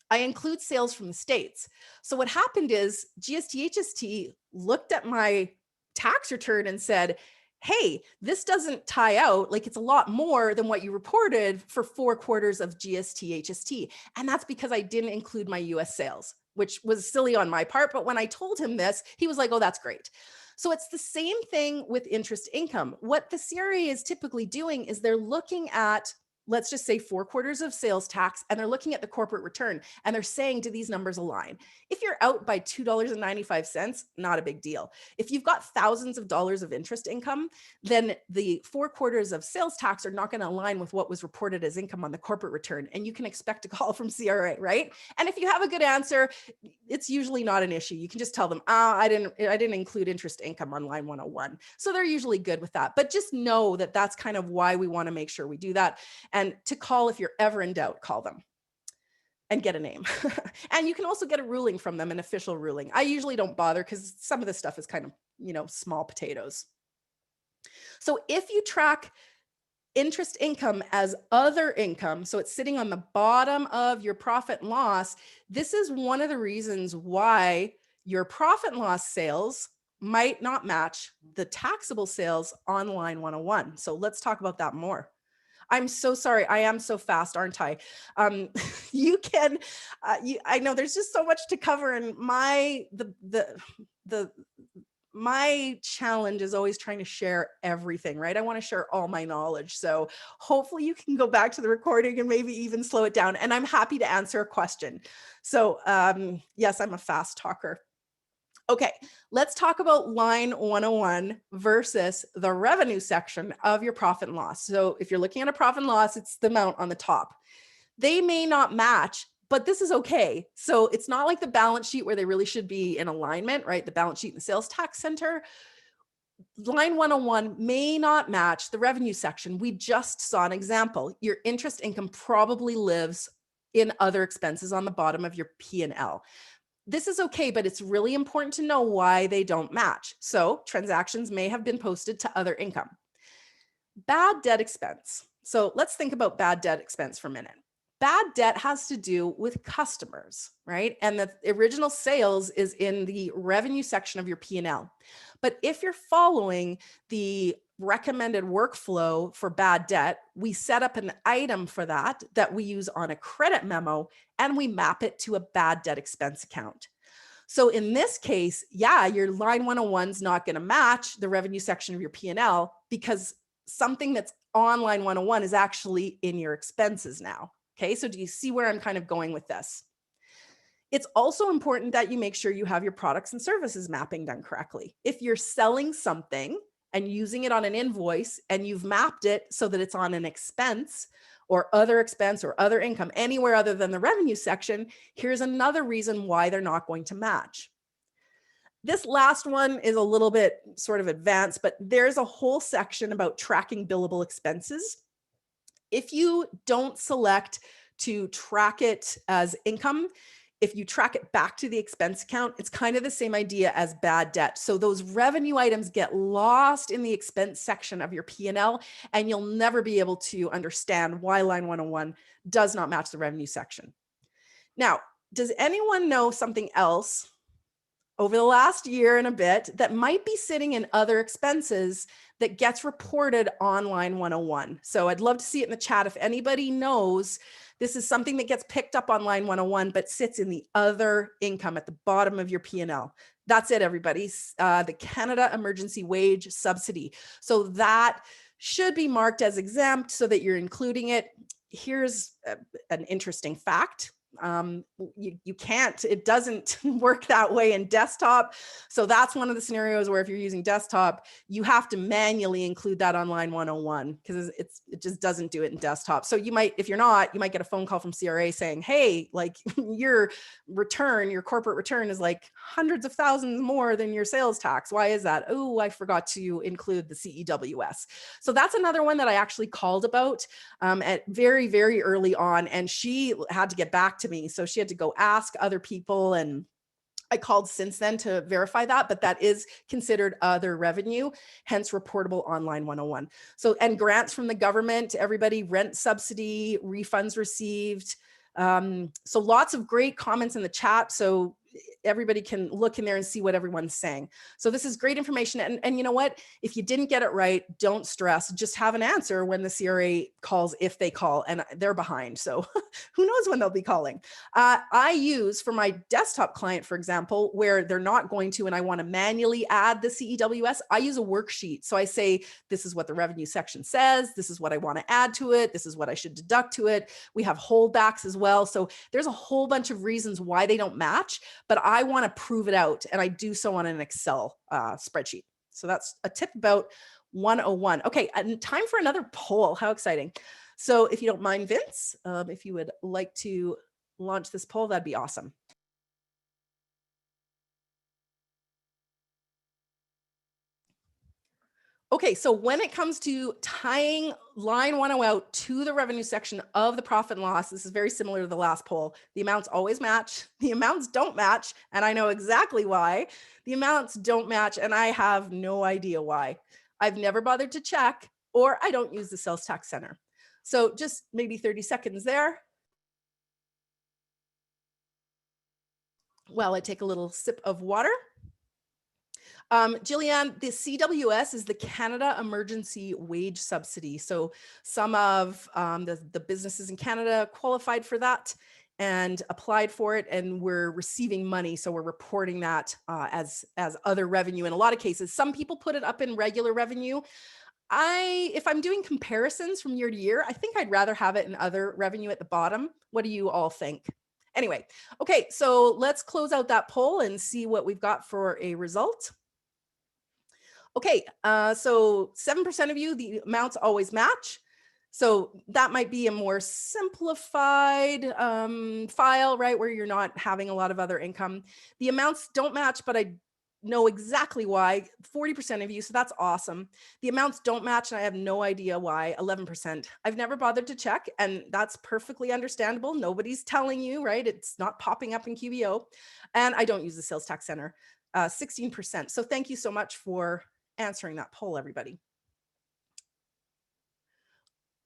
I include sales from the States. So what happened is GST, HST looked at my tax return and said, hey, this doesn't tie out, like it's a lot more than what you reported for 4 quarters of GST, HST. And that's because I didn't include my US sales, which was silly on my part. But when I told him this, he was like, oh, that's great. So it's the same thing with interest income. What the CRA is typically doing is they're looking at, let's just say 4 quarters of sales tax, and they're looking at the corporate return and they're saying, do these numbers align? If you're out by $2.95, not a big deal. If you've got thousands of dollars of interest income, then the 4 quarters of sales tax are not going to align with what was reported as income on the corporate return. And you can expect a call from CRA, right? And if you have a good answer, it's usually not an issue. You can just tell them, I didn't include interest income on line 101. So they're usually good with that. But just know that that's kind of why we want to make sure we do that. And to call, if you're ever in doubt, call them and get a name. And you can also get a ruling from them, an official ruling. I usually don't bother because some of this stuff is kind of, small potatoes. So if you track interest income as other income, so it's sitting on the bottom of your profit and loss, this is one of the reasons why your profit and loss sales might not match the taxable sales on line 101. So let's talk about that more. I'm so sorry. I am so fast, aren't I? You can, I know there's just so much to cover, and my challenge is always trying to share everything, right? I want to share all my knowledge. So hopefully you can go back to the recording and maybe even slow it down. And I'm happy to answer a question. So yes, I'm a fast talker. Okay, let's talk about line 101 versus the revenue section of your profit and loss. So if you're looking at a profit and loss, it's the amount on the top. They may not match, but this is okay. So it's not like the balance sheet where they really should be in alignment, right? The balance sheet and the sales tax center. Line 101 may not match the revenue section. We just saw an example. Your interest income probably lives in other expenses on the bottom of your P&L. This is okay, but it's really important to know why they don't match. So transactions may have been posted to other income. Bad debt expense. So let's think about bad debt expense for a minute. Bad debt has to do with customers, right? And the original sales is in the revenue section of your P&L. But if you're following the recommended workflow for bad debt, we set up an item for that we use on a credit memo, and we map it to a bad debt expense account. So in this case, yeah, your line 101 is not going to match the revenue section of your P&L because something that's on line 101 is actually in your expenses now. Okay, so do you see where I'm kind of going with this? It's also important that you make sure you have your products and services mapping done correctly. If you're selling something and using it on an invoice and you've mapped it so that it's on an expense or other income anywhere other than the revenue section, here's another reason why they're not going to match. This last one is a little bit sort of advanced, but there's a whole section about tracking billable expenses. If you don't select to track it as income, if you track it back to the expense account, it's kind of the same idea as bad debt. So those revenue items get lost in the expense section of your P&L, and you'll never be able to understand why line 101 does not match the revenue section. Now, does anyone know something else over the last year and a bit that might be sitting in other expenses that gets reported on line 101? So I'd love to see it in the chat if anybody knows this is something that gets picked up on line 101 but sits in the other income at the bottom of your P&L. That's it, everybody. The Canada Emergency Wage Subsidy. So that should be marked as exempt so that you're including it. Here's an interesting fact. You can't, it doesn't work that way in desktop. So that's one of the scenarios where if you're using desktop, you have to manually include that on line 101 because it just doesn't do it in desktop. So you might, if you're not, you might get a phone call from CRA saying, hey, like your corporate return is like hundreds of thousands more than your sales tax. Why is that? Oh, I forgot to include the CEWS. So that's another one that I actually called about at very, very early on. And she had to get back to me. So she had to go ask other people, and I called since then to verify that, but that is considered other revenue, hence reportable on line 101. So, and grants from the government, everybody, rent subsidy, refunds received. So lots of great comments in the chat. So everybody can look in there and see what everyone's saying. So this is great information. And you know what? If you didn't get it right, don't stress. Just have an answer when the CRA calls, if they call, and they're behind. So who knows when they'll be calling. I use for my desktop client, for example, where they're not going to, and I want to manually add the CEWS, I use a worksheet. So I say, this is what the revenue section says. This is what I want to add to it. This is what I should deduct to it. We have holdbacks as well. So there's a whole bunch of reasons why they don't match, but I want to prove it out. And I do so on an Excel spreadsheet. So that's a tip about 101. Okay, and time for another poll. How exciting. So if you don't mind, Vince, if you would like to launch this poll, that'd be awesome. Okay, so when it comes to tying line 10 out to the revenue section of the profit and loss, this is very similar to the last poll. The amounts always match, the amounts don't match, and I know exactly why. The amounts don't match, and I have no idea why. I've never bothered to check, or I don't use the sales tax center. So just maybe 30 seconds there. While I take a little sip of water. Jillian, the CWS is the Canada Emergency Wage Subsidy. So some of the businesses in Canada qualified for that and applied for it, and we're receiving money. So we're reporting that as other revenue in a lot of cases. Some people put it up in regular revenue. If I'm doing comparisons from year to year, I think I'd rather have it in other revenue at the bottom. What do you all think? Anyway, okay, so let's close out that poll and see what we've got for a result. Okay, so 7% of you, the amounts always match. So that might be a more simplified file, right, where you're not having a lot of other income. The amounts don't match, but I know exactly why. 40% of you, so that's awesome. The amounts don't match, and I have no idea why. 11%. I've never bothered to check, and that's perfectly understandable. Nobody's telling you, right? It's not popping up in QBO. And I don't use the sales tax center. 16%. So thank you so much for answering that poll, everybody.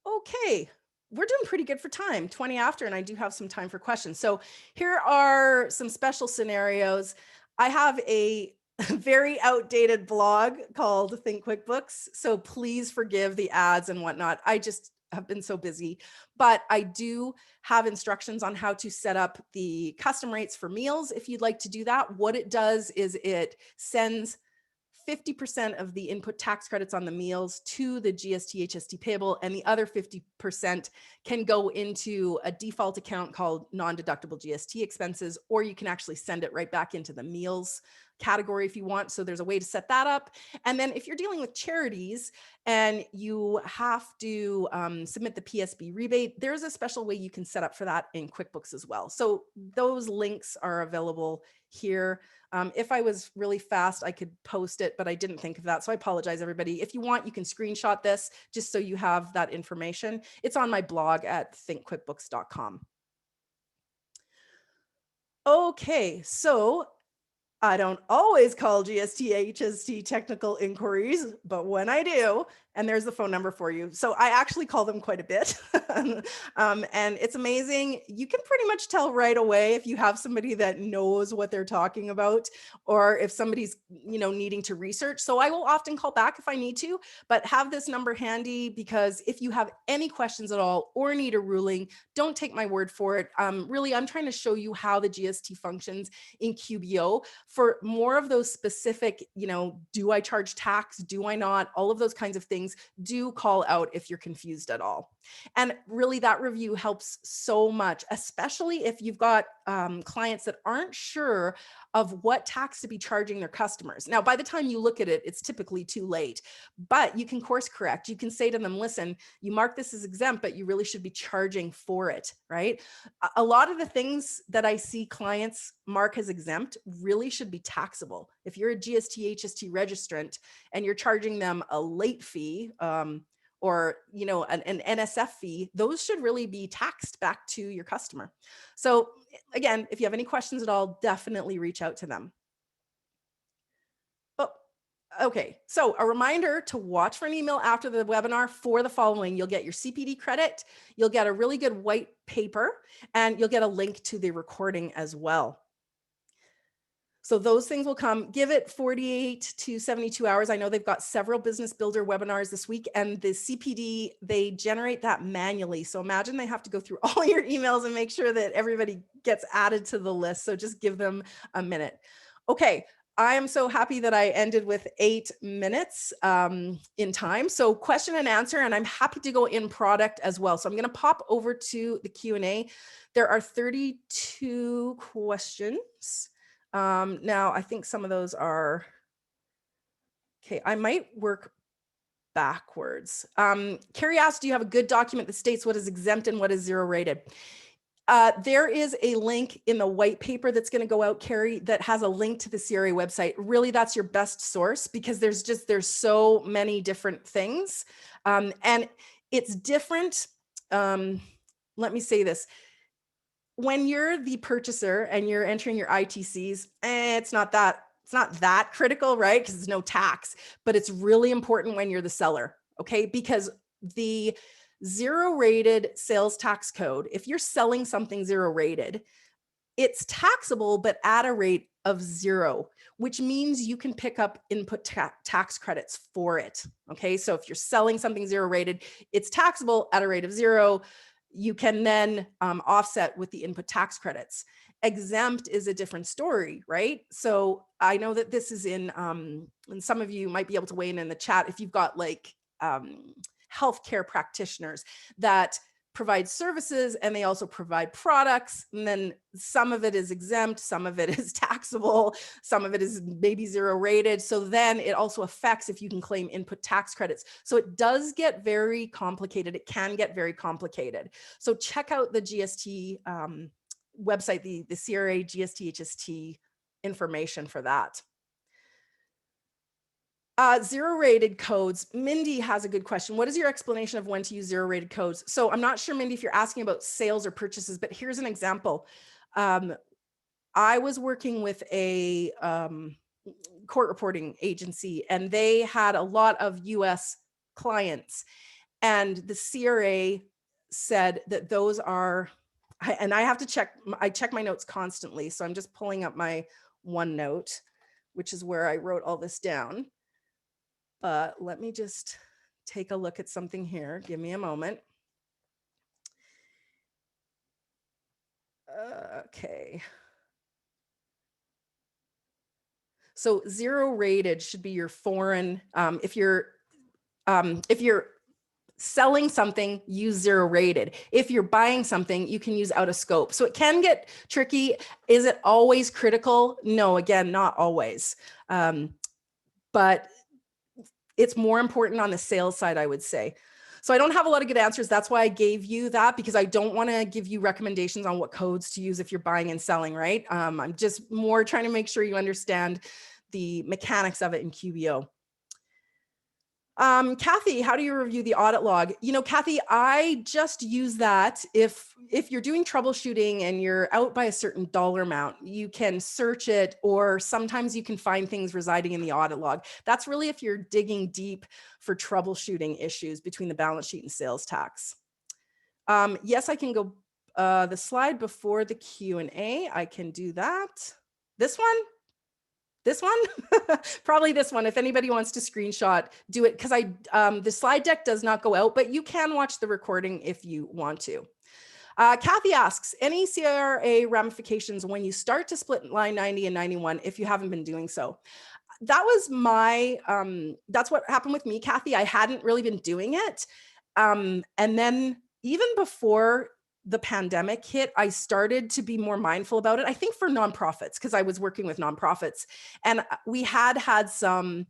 Okay, we're doing pretty good for time, 20 after, and I do have some time for questions. So here are some special scenarios. I have a very outdated blog called Think QuickBooks, so please forgive the ads and whatnot. I just have been so busy, but I do have instructions on how to set up the custom rates for meals. If you'd like to do that, what it does is it sends 50% of the input tax credits on the meals to the GST HST payable, and the other 50% can go into a default account called non-deductible GST expenses, or you can actually send it right back into the meals category if you want. So there's a way to set that up. And then if you're dealing with charities and you have to submit the PSB rebate, there's a special way you can set up for that in QuickBooks as well. So those links are available here. If I was really fast, I could post it, but I didn't think of that. So I apologize, everybody. If you want, you can screenshot this just so you have that information. It's on my blog at thinkquickbooks.com. Okay, so I don't always call GST HST technical inquiries, but when I do, and there's the phone number for you. So I actually call them quite a bit. And it's amazing. You can pretty much tell right away if you have somebody that knows what they're talking about, or if somebody's, needing to research. So I will often call back if I need to, but have this number handy, because if you have any questions at all or need a ruling, don't take my word for it. Really, I'm trying to show you how the GST functions in QBO. For more of those specific, do I charge tax? Do I not? All of those kinds of things, do call out if you're confused at all. And really that review helps so much, especially if you've got clients that aren't sure of what tax to be charging their customers. Now, by the time you look at it, it's typically too late, but you can course correct. You can say to them, listen, you mark this as exempt, but you really should be charging for it, right? A lot of the things that I see clients mark as exempt really should be taxable. If you're a GST, HST registrant and you're charging them a late fee, or an NSF fee, those should really be taxed back to your customer. So again, if you have any questions at all, definitely reach out to them. Oh, okay. So a reminder to watch for an email after the webinar for the following. You'll get your CPD credit, you'll get a really good white paper, and you'll get a link to the recording as well. So those things will come. Give it 48 to 72 hours. I know they've got several business builder webinars this week, and the CPD, they generate that manually. So imagine they have to go through all your emails and make sure that everybody gets added to the list. So just give them a minute. Okay. I am so happy that I ended with 8 minutes in time. So question and answer, and I'm happy to go in product as well. So I'm going to pop over to the Q&A. There are 32 questions. Now I think some of those are, okay, I might work backwards. Carrie asked, do you have a good document that states what is exempt and what is zero rated? There is a link in the white paper that's going to go out, Carrie, that has a link to the CRA website. Really, that's your best source because there's so many different things. And it's different. Let me say this. When you're the purchaser and you're entering your ITCs, it's not that critical, right? Because there's no tax, but it's really important when you're the seller, okay? Because the zero rated sales tax code, if you're selling something zero rated, it's taxable, but at a rate of 0, which means you can pick up input tax credits for it. Okay. So if you're selling something zero rated, it's taxable at a rate of 0. You can then offset with the input tax credits. Exempt is a different story, right? So I know that this is in, and some of you might be able to weigh in the chat if you've got like healthcare practitioners that provide services and they also provide products. And then some of it is exempt, some of it is taxable, some of it is maybe zero rated. So then it also affects if you can claim input tax credits. So it does get very complicated. It can get very complicated. So check out the GST website, the CRA GST HST information for that. Zero rated codes. Mindy has a good question. What is your explanation of when to use zero rated codes? So I'm not sure, Mindy, if you're asking about sales or purchases, but here's an example. I was working with a court reporting agency, and they had a lot of US clients, and the CRA said that those are, and I have to check, I check my notes constantly. So I'm just pulling up my OneNote, which is where I wrote all this down. But let me just take a look at something here. Give me a moment. Okay. So zero rated should be your foreign. If you're selling something, use zero rated. If you're buying something, you can use out of scope. So it can get tricky. Is it always critical? No, again, not always. But it's more important on the sales side, I would say. So I don't have a lot of good answers. That's why I gave you that, because I don't want to give you recommendations on what codes to use if you're buying and selling, right? I'm just more trying to make sure you understand the mechanics of it in QBO. Kathy, how do you review the audit log? You know, Kathy, I just use that if you're doing troubleshooting and you're out by a certain dollar amount, you can search it, or sometimes you can find things residing in the audit log. That's really if you're digging deep for troubleshooting issues between the balance sheet and sales tax. Yes, I can go the slide before the Q&A. I can do that. This one? This one? Probably this one. If anybody wants to screenshot, do it, because the slide deck does not go out, but you can watch the recording if you want to. Kathy asks, any CRA ramifications when you start to split line 90 and 91 if you haven't been doing so? That was my, that's what happened with me, Kathy. I hadn't really been doing it. And then even before the pandemic hit, I started to be more mindful about it. I think for nonprofits, because I was working with nonprofits, and we had some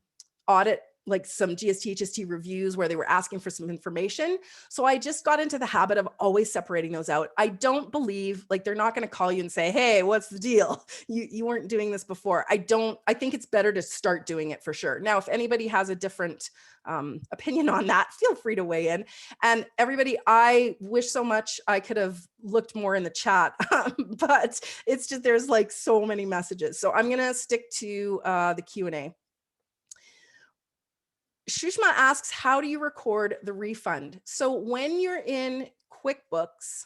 audit, like some GST, HST reviews where they were asking for some information. So I just got into the habit of always separating those out. I don't believe, like, they're not going to call you and say, hey, what's the deal? You weren't doing this before. I think it's better to start doing it for sure. Now, if anybody has a different opinion on that, feel free to weigh in. And everybody, I wish so much I could have looked more in the chat, but it's just, there's like so many messages. So I'm going to stick to the Q&A. Shushma asks, how do you record the refund? So when you're in QuickBooks,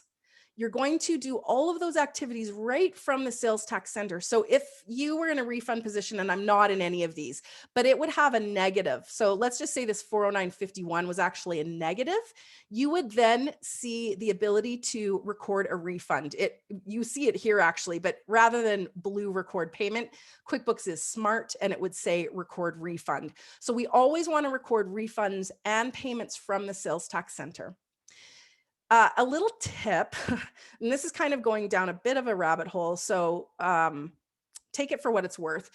you're going to do all of those activities right from the sales tax center. So if you were in a refund position, and I'm not in any of these, but it would have a negative. So let's just say this 409.51 was actually a negative. You would then see the ability to record a refund. You see it here actually, but rather than blue record payment, QuickBooks is smart and it would say record refund. So we always want to record refunds and payments from the sales tax center. A little tip, and this is kind of going down a bit of a rabbit hole, so take it for what it's worth.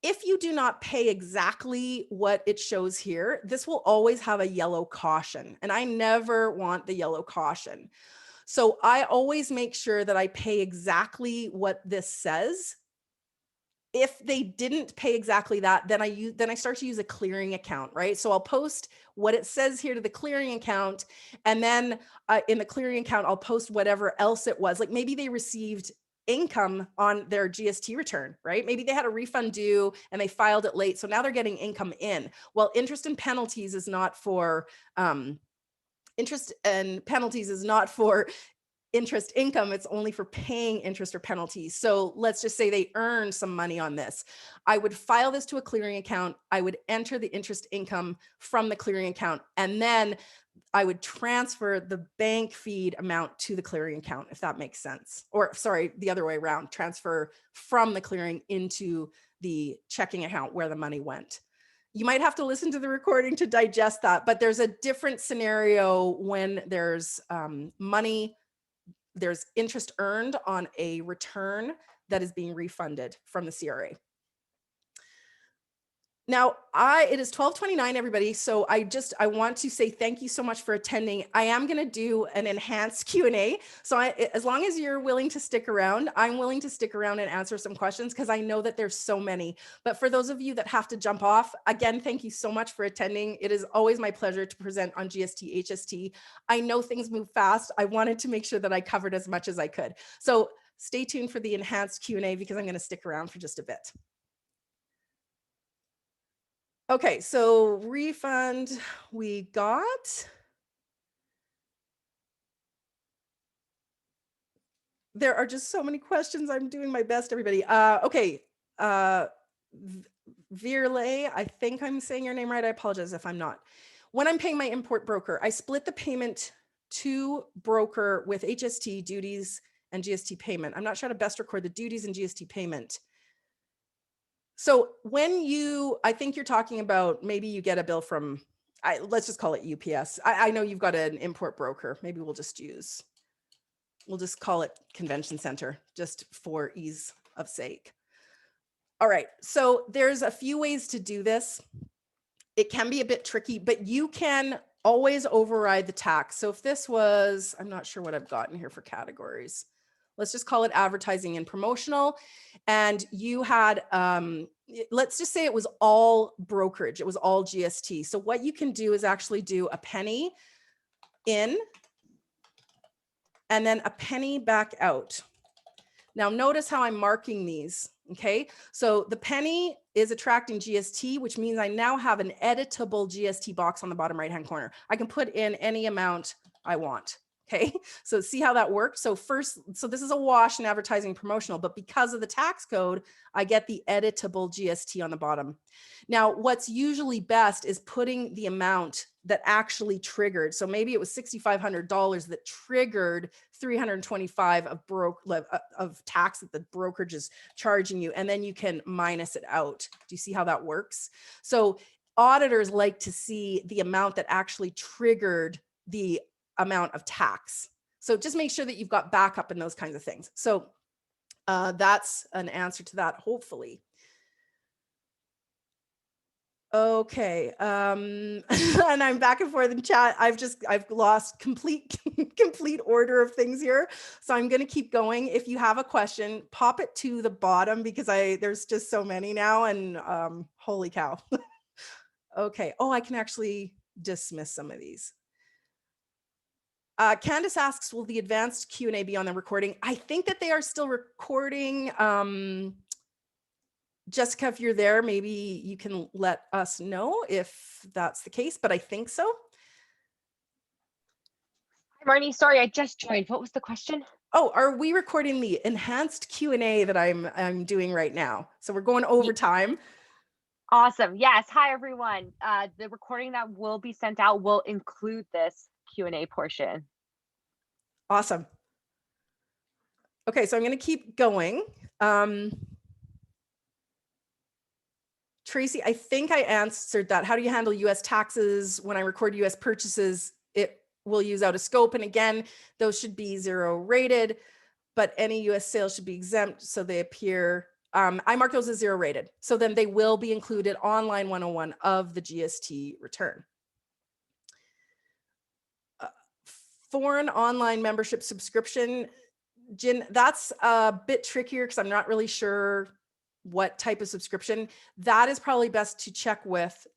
If you do not pay exactly what it shows here, this will always have a yellow caution, and I never want the yellow caution. So I always make sure that I pay exactly what this says. If they didn't pay exactly that, then I start to use a clearing account, right? So I'll post what it says here to the clearing account, and then in the clearing account, I'll post whatever else it was. Like maybe they received income on their GST return, right? Maybe they had a refund due and they filed it late, so now they're getting income in. Well, interest and penalties is not for interest income, it's only for paying interest or penalties. So let's just say they earned some money on this. I would file this to a clearing account. I would enter the interest income from the clearing account, and then I would transfer the bank feed amount to the clearing account, if that makes sense. Or sorry, the other way around, transfer from the clearing into the checking account where the money went. You might have to listen to the recording to digest that, but there's a different scenario when there's money, there's interest earned on a return that is being refunded from the CRA. Now, it is 12:29, everybody. So I want to say thank you so much for attending. I am going to do an enhanced Q&A. So as long as you're willing to stick around, I'm willing to stick around and answer some questions because I know that there's so many. But for those of you that have to jump off, again, thank you so much for attending. It is always my pleasure to present on GST, HST. I know things move fast. I wanted to make sure that I covered as much as I could. So stay tuned for the enhanced Q&A because I'm going to stick around for just a bit. Okay, so refund we got. There are just so many questions. I'm doing my best, everybody. Okay, Virlay, I think I'm saying your name right. I apologize if I'm not. When I'm paying my import broker, I split the payment to broker with HST duties and GST payment. I'm not sure how to best record the duties and GST payment. So when I think you're talking about, maybe you get a bill from, let's just call it UPS. I know you've got an import broker. Maybe we'll just call it Convention Center just for ease of sake. All right, so there's a few ways to do this. It can be a bit tricky, but you can always override the tax. So if this was, I'm not sure what I've gotten here for categories. Let's just call it advertising and promotional. And you had, let's just say it was all brokerage. It was all GST. So what you can do is actually do a penny in and then a penny back out. Now notice how I'm marking these, okay? So the penny is attracting GST, which means I now have an editable GST box on the bottom right-hand corner. I can put in any amount I want. Okay, so see how that works. So this is a wash in advertising promotional, but because of the tax code, I get the editable GST on the bottom. Now, what's usually best is putting the amount that actually triggered. So maybe it was $6,500 that triggered $325 of tax that the brokerage is charging you, and then you can minus it out. Do you see how that works? So auditors like to see the amount that actually triggered the amount of tax. So just make sure that you've got backup and those kinds of things. So that's an answer to that, hopefully. Okay, and I'm back and forth in chat. I've lost complete order of things here. So I'm going to keep going. If you have a question, pop it to the bottom because there's just so many now, and holy cow. Okay. Oh, I can actually dismiss some of these. Candace asks, will the advanced Q&A be on the recording? I think that they are still recording. Jessica, if you're there, maybe you can let us know if that's the case, but I think so. Hi, Marnie. Sorry, I just joined. What was the question? Oh, are we recording the enhanced Q&A that I'm doing right now? So we're going over time. Awesome. Yes. Hi, everyone. The recording that will be sent out will include this Q&A portion. Awesome. Okay, so I'm going to keep going. Tracy, I think I answered that. How do you handle US taxes? When I record US purchases, it will use out of scope. And again, those should be 0 rated, but any US sales should be exempt. So they appear, I mark those as 0 rated. So then they will be included on line 101 of the GST return. Foreign online membership subscription, Jen, that's a bit trickier because I'm not really sure what type of subscription. That is probably best to check with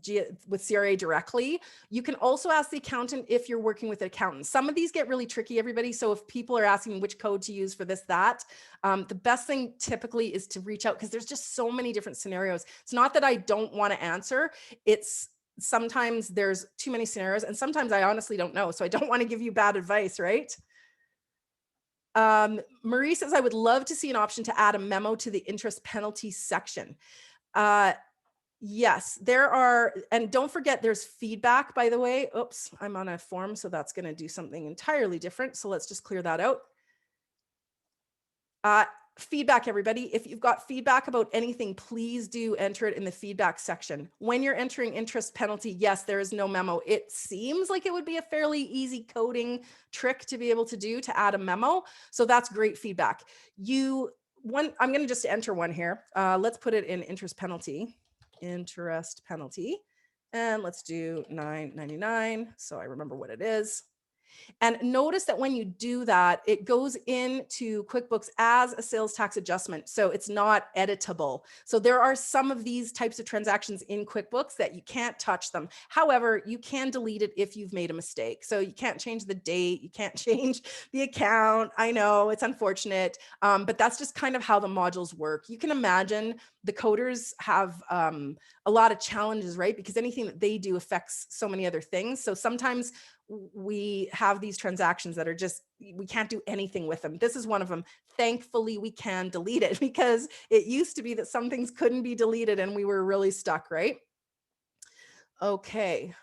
CRA directly. You can also ask the accountant if you're working with an accountant. Some of these get really tricky, everybody. So if people are asking which code to use for this, that, the best thing typically is to reach out because there's just so many different scenarios. It's not that I don't want to answer. It's sometimes there's too many scenarios and sometimes I honestly don't know. So I don't want to give you bad advice, right? Marie says, I would love to see an option to add a memo to the interest penalty section. Yes, there are, and don't forget there's feedback, by the way. Oops, I'm on a form, so that's going to do something entirely different. So let's just clear that out. Feedback, everybody. If you've got feedback about anything, please do enter it in the feedback section. When you're entering interest penalty, yes, there is no memo. It seems like it would be a fairly easy coding trick to be able to do to add a memo. So that's great feedback. I'm going to just enter one here. Let's put it in interest penalty, and let's do $9.99. So I remember what it is. And notice that when you do that, it goes into QuickBooks as a sales tax adjustment. So it's not editable. So there are some of these types of transactions in QuickBooks that you can't touch them. However, you can delete it if you've made a mistake. So you can't change the date. You can't change the account. I know it's unfortunate, but that's just kind of how the modules work. You can imagine the coders have a lot of challenges, right? Because anything that they do affects so many other things. So sometimes we have these transactions that are just, we can't do anything with them. This is one of them. Thankfully, we can delete it because it used to be that some things couldn't be deleted and we were really stuck, right? Okay.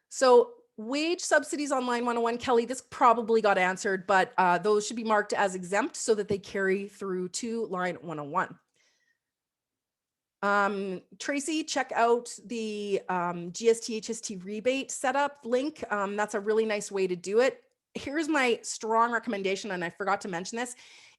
So wage subsidies on line 101, Kelly, this probably got answered, but those should be marked as exempt so that they carry through to line 101. Tracy, check out the GST HST rebate setup link. That's a really nice way to do it. Here's my strong recommendation, and I forgot to mention this.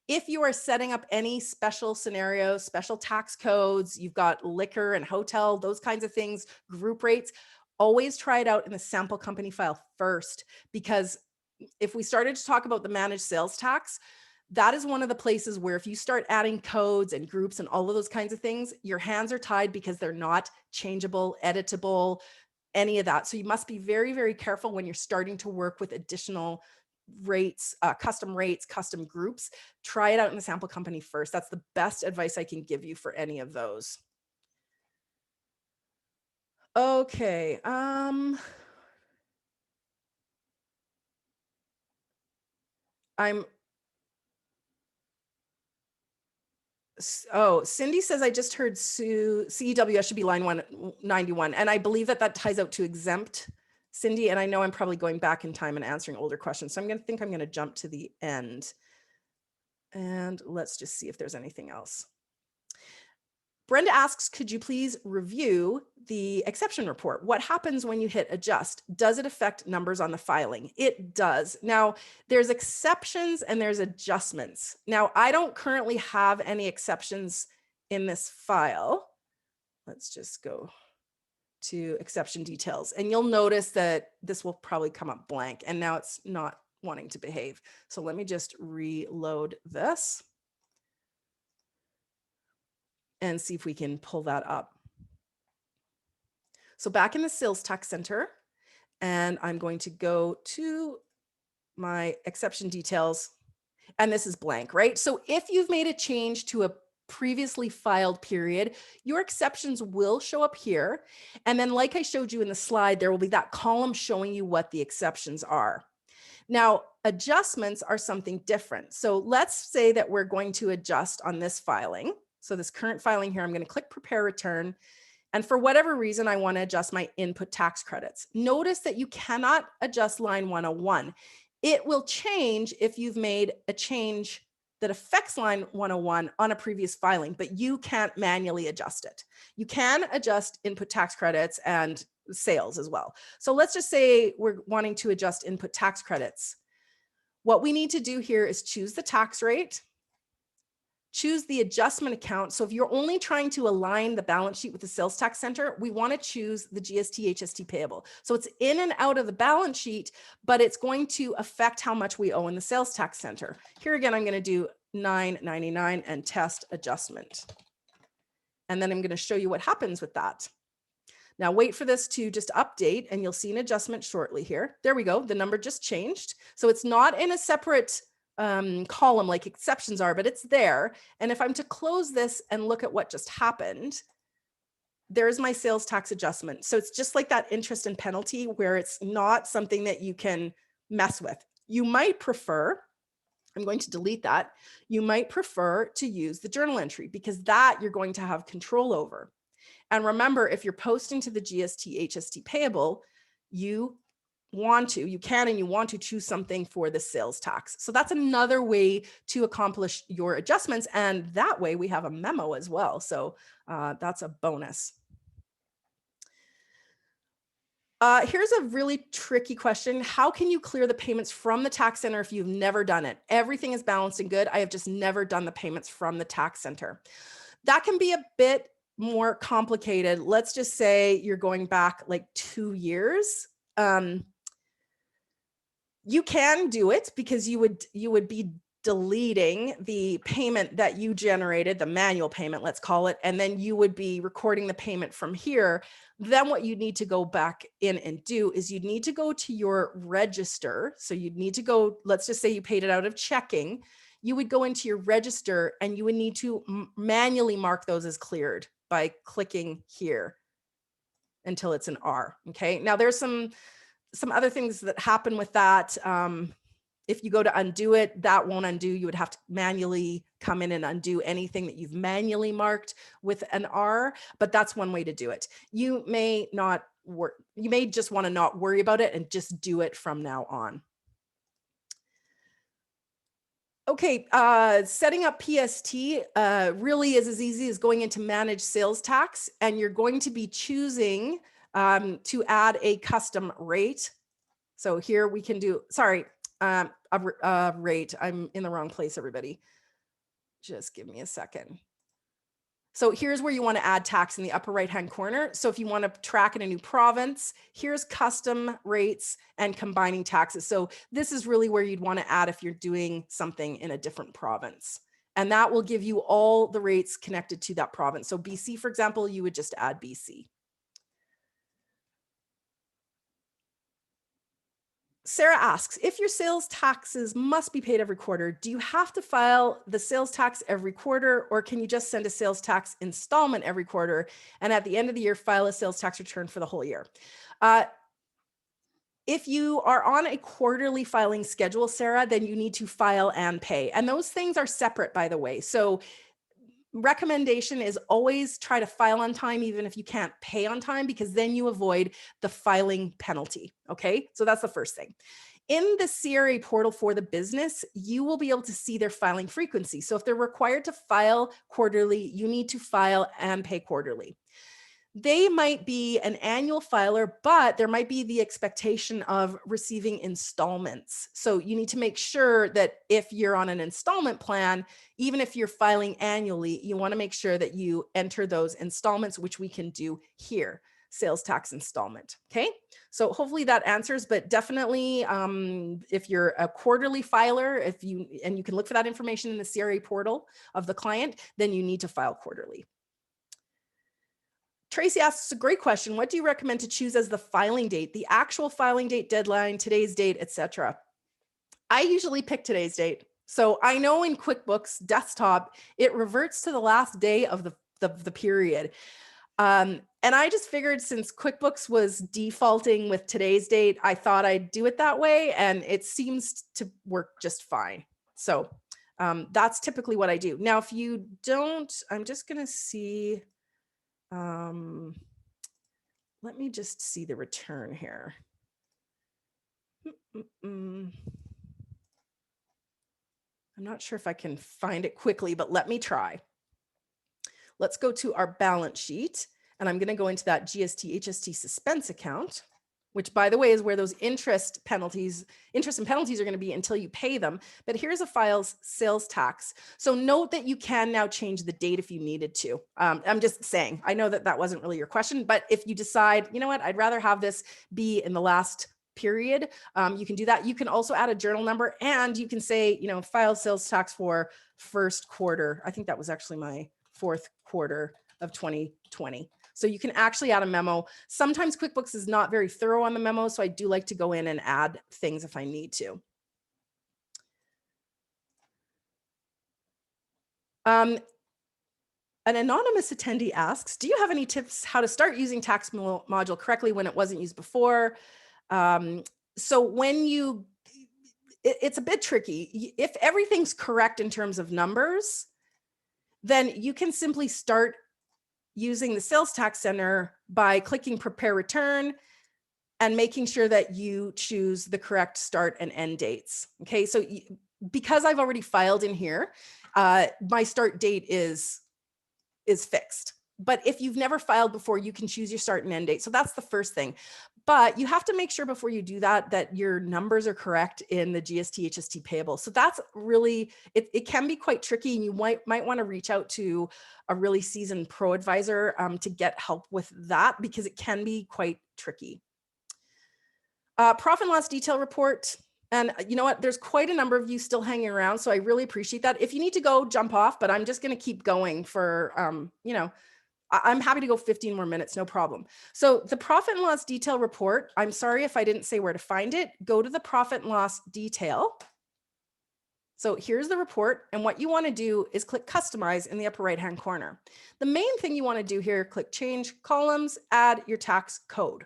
If you are setting up any special scenarios, special tax codes, you've got liquor and hotel, those kinds of things, group rates, always try it out in the sample company file first, because if we started to talk about the managed sales tax, that is one of the places where if you start adding codes and groups and all of those kinds of things, your hands are tied because they're not changeable, editable, any of that. So you must be very, very careful when you're starting to work with additional rates, custom groups. Try it out in the sample company first. That's the best advice I can give you for any of those. Okay. Cindy says, I just heard CEWS should be line 191. And I believe that that ties out to exempt, Cindy. And I know I'm probably going back in time and answering older questions. So I'm going to jump to the end. And let's just see if there's anything else. Brenda asks, could you please review the exception report? What happens when you hit adjust? Does it affect numbers on the filing? It does. Now, there's exceptions and there's adjustments. Now, I don't currently have any exceptions in this file. Let's just go to exception details. And you'll notice that this will probably come up blank. And now it's not wanting to behave. So let me just reload this and see if we can pull that up. So back in the sales tax center, and I'm going to go to my exception details, and this is blank, right? So if you've made a change to previously filed period, your exceptions will show up here. And then like I showed you in the slide, there will be that column showing you what the exceptions are. Now, adjustments are something different. So let's say that we're going to adjust on this filing. So this current filing here, I'm going to click prepare return. And for whatever reason, I want to adjust my input tax credits. Notice that you cannot adjust line 101. It will change if you've made a change that affects line 101 on a previous filing, but you can't manually adjust it. You can adjust input tax credits and sales as well. So let's just say we're wanting to adjust input tax credits. What we need to do here is choose the tax rate, choose the adjustment account. So if you're only trying to align the balance sheet with the sales tax center, we want to choose the GST HST payable. So it's in and out of the balance sheet, but it's going to affect how much we owe in the sales tax center. Here again, I'm going to do $9.99 and test adjustment. And then I'm going to show you what happens with that. Now wait for this to just update and you'll see an adjustment shortly here. There we go. The number just changed. So it's not in a separate column like exceptions are, but it's there. And if I'm to close this and look at what just happened, there's my sales tax adjustment. So it's just like that interest and penalty where it's not something that you can mess with. You might prefer, I'm going to delete that. You might prefer to use the journal entry because that you're going to have control over. And remember, if you're posting to the GST HST payable, you can and you want to choose something for the sales tax. So that's another way to accomplish your adjustments. And that way we have a memo as well. So that's a bonus. Here's a really tricky question. How can you clear the payments from the tax center if you've never done it? Everything is balanced and good. I have just never done the payments from the tax center. That can be a bit more complicated. Let's just say you're going back like 2 years. You can do it because you would be deleting the payment that you generated, the manual payment, let's call it, and then you would be recording the payment from here. Then what you need to go back in and do is you'd need to go to your register. So you'd need to go, let's just say you paid it out of checking. You would go into your register and you would need to manually mark those as cleared by clicking here until it's an R. Okay. Now there's some other things that happen with that. If you go to undo it, that won't undo. You would have to manually come in and undo anything that you've manually marked with an R, but that's one way to do it. You may just want to not worry about it and just do it from now on. Okay, setting up PST really is as easy as going into manage sales tax, and you're going to be choosing to add a custom rate. So here we can do, sorry, a rate. I'm in the wrong place, everybody. Just give me a second. So here's where you want to add tax in the upper right-hand corner. So if you want to track in a new province, here's custom rates and combining taxes. So this is really where you'd want to add if you're doing something in a different province. And that will give you all the rates connected to that province. So BC, for example, you would just add BC. Sarah asks, if your sales taxes must be paid every quarter, do you have to file the sales tax every quarter, or can you just send a sales tax installment every quarter and at the end of the year file a sales tax return for the whole year? If you are on a quarterly filing schedule, Sarah, then you need to file and pay. And those things are separate, by the way. So recommendation is always try to file on time, even if you can't pay on time, because then you avoid the filing penalty. Okay, so that's the first thing. In the CRA portal for the business, you will be able to see their filing frequency. So if they're required to file quarterly, you need to file and pay quarterly. They might be an annual filer, but there might be the expectation of receiving installments. So you need to make sure that if you're on an installment plan, even if you're filing annually, you want to make sure that you enter those installments, which we can do here, sales tax installment. Okay, so hopefully that answers, but definitely if you're a quarterly filer, and you can look for that information in the CRA portal of the client, then you need to file quarterly. Tracy asks a great question. What do you recommend to choose as the filing date, the actual filing date, deadline, today's date, etc.? I usually pick today's date. So I know in QuickBooks Desktop, it reverts to the last day of the period. And I just figured since QuickBooks was defaulting with today's date, I thought I'd do it that way, and it seems to work just fine. So that's typically what I do. Now, if you don't, I'm just going to see, let me just see the return here. I'm not sure if I can find it quickly, but let me try. Let's go to our balance sheet, and I'm going to go into that GST HST suspense account, which, by the way, is where those interest and penalties are going to be until you pay them. But here's a file's sales tax. So note that you can now change the date if you needed to. I'm just saying, I know that that wasn't really your question, but if you decide, you know what, I'd rather have this be in the last period, you can do that. You can also add a journal number, and you can say, you know, file sales tax for first quarter. I think that was actually my fourth quarter of 2020. So you can actually add a memo. Sometimes QuickBooks is not very thorough on the memo, so I do like to go in and add things if I need to. An anonymous attendee asks, do you have any tips how to start using tax module correctly when it wasn't used before? So when you, it's a bit tricky. If everything's correct in terms of numbers, then you can simply start using the Sales Tax Center by clicking Prepare Return and making sure that you choose the correct start and end dates. Okay, so because I've already filed in here, my start date is fixed. But if you've never filed before, you can choose your start and end date. So that's the first thing. But you have to make sure before you do that, that your numbers are correct in the GST HST payable. So that's really, it can be quite tricky, and you might want to reach out to a really seasoned pro advisor to get help with that, because it can be quite tricky. Profit and loss detail report. And you know what, there's quite a number of you still hanging around, so I really appreciate that. If you need to go, jump off, but I'm just going to keep going for, you know, I'm happy to go 15 more minutes, no problem. So the profit and loss detail report, I'm sorry if I didn't say where to find it. Go to the profit and loss detail. So here's the report, and what you want to do is click customize in the upper right hand corner. The main thing you want to do here, click change columns, add your tax code.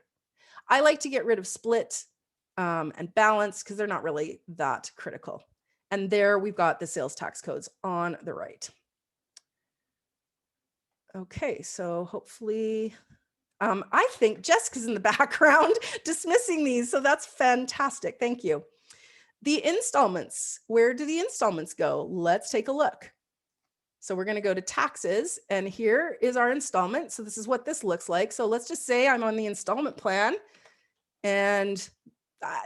I like to get rid of split and balance because they're not really that critical. And there we've got the sales tax codes on the right. Okay, so hopefully, I think Jessica's in the background dismissing these, so that's fantastic. Thank you. The installments, where do the installments go? Let's take a look. So we're going to go to taxes, and here is our installment. So this is what this looks like. So let's just say I'm on the installment plan, and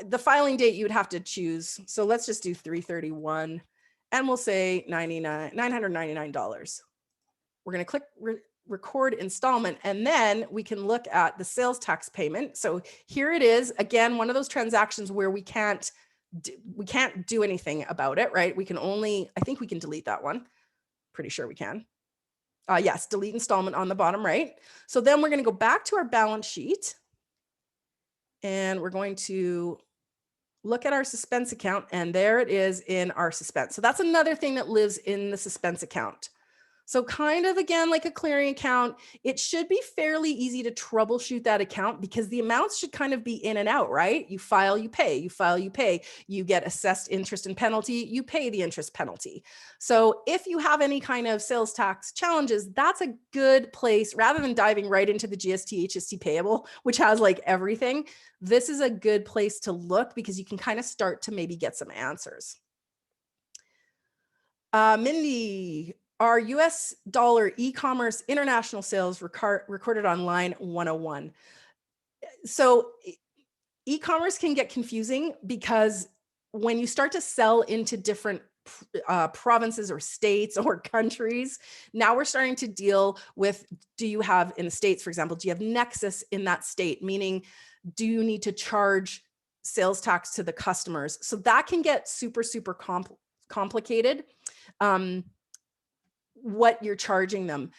the filing date you would have to choose. So let's just do 3/31, and we'll say $999. We're going to click record installment, and then we can look at the sales tax payment. So here it is, again, one of those transactions where we can't do anything about it, right? We can only, I think we can delete that one. Pretty sure we can. Yes, delete installment on the bottom right. So then we're going to go back to our balance sheet, and we're going to look at our suspense account, and there it is in our suspense. So that's another thing that lives in the suspense account. So kind of, again, like a clearing account, it should be fairly easy to troubleshoot that account because the amounts should kind of be in and out, right? You file, you pay, you file, you pay, you get assessed interest and penalty, you pay the interest penalty. So if you have any kind of sales tax challenges, that's a good place, rather than diving right into the GST HST payable, which has like everything, this is a good place to look because you can kind of start to maybe get some answers. Mindy, are US dollar e-commerce international sales recorded on line 101? So e-commerce can get confusing because when you start to sell into different provinces or states or countries, now we're starting to deal with, do you have in the States, for example, do you have nexus in that state? Meaning, do you need to charge sales tax to the customers? So that can get super, super complicated. What you're charging them.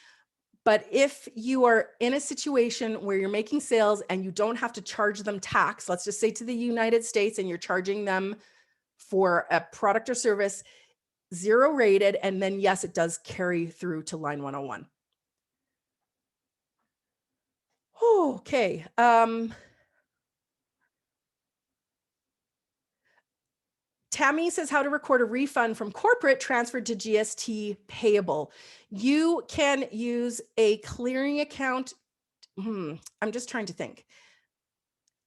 But if you are in a situation where you're making sales and you don't have to charge them tax, let's just say to the United States, and you're charging them for a product or service, 0 rated, and then yes, it does carry through to line 101. Okay. Tammy says how to record a refund from corporate transferred to GST payable. You can use a clearing account. I'm just trying to think.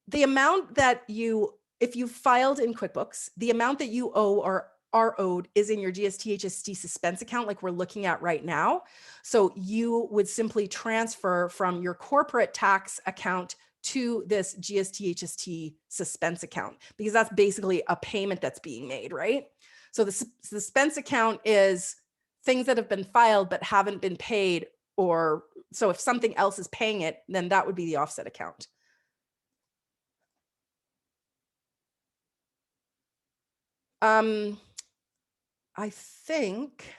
The amount that if you filed in QuickBooks, the amount that you owe or are owed is in your GST HST suspense account, like we're looking at right now. So you would simply transfer from your corporate tax account to this GST HST suspense account, because that's basically a payment that's being made, right? So the suspense account is things that have been filed but haven't been paid, or so if something else is paying it, then that would be the offset account. I think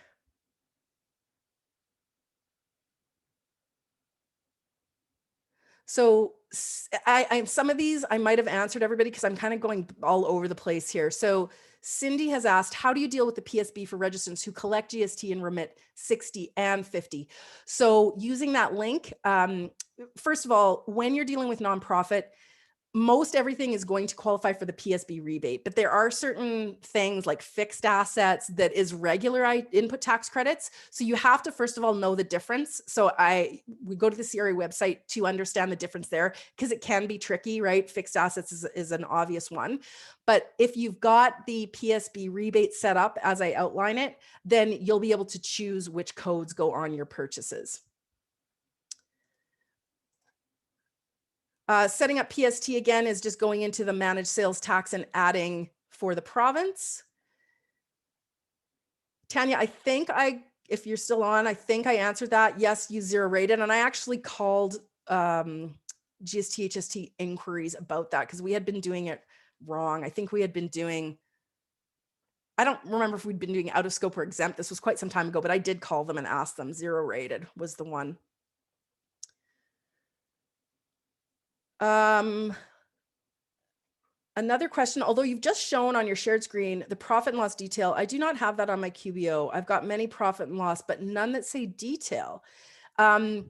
so. Some of these I might have answered everybody because I'm kind of going all over the place here. So Cindy has asked, how do you deal with the PSB for registrants who collect GST and remit 60 and 50? So using that link, first of all, when you're dealing with nonprofit, most everything is going to qualify for the PSB rebate, but there are certain things like fixed assets that is regular input tax credits. So you have to, first of all, know the difference. So we go to the CRA website to understand the difference there, because it can be tricky, right? Fixed assets is an obvious one. But if you've got the PSB rebate set up as I outline it, then you'll be able to choose which codes go on your purchases. Setting up PST again is just going into the managed sales tax and adding for the province. Tanya, I think if you're still on, I think I answered that. Yes, you 0 rated. And I actually called GST HST inquiries about that because we had been doing it wrong. I think we had been doing, I don't remember if we'd been doing out of scope or exempt. This was quite some time ago, but I did call them and ask them. 0 rated was the one. Another question, although you've just shown on your shared screen the profit and loss detail, I do not have that on my QBO. I've got many profit and loss, but none that say detail. No,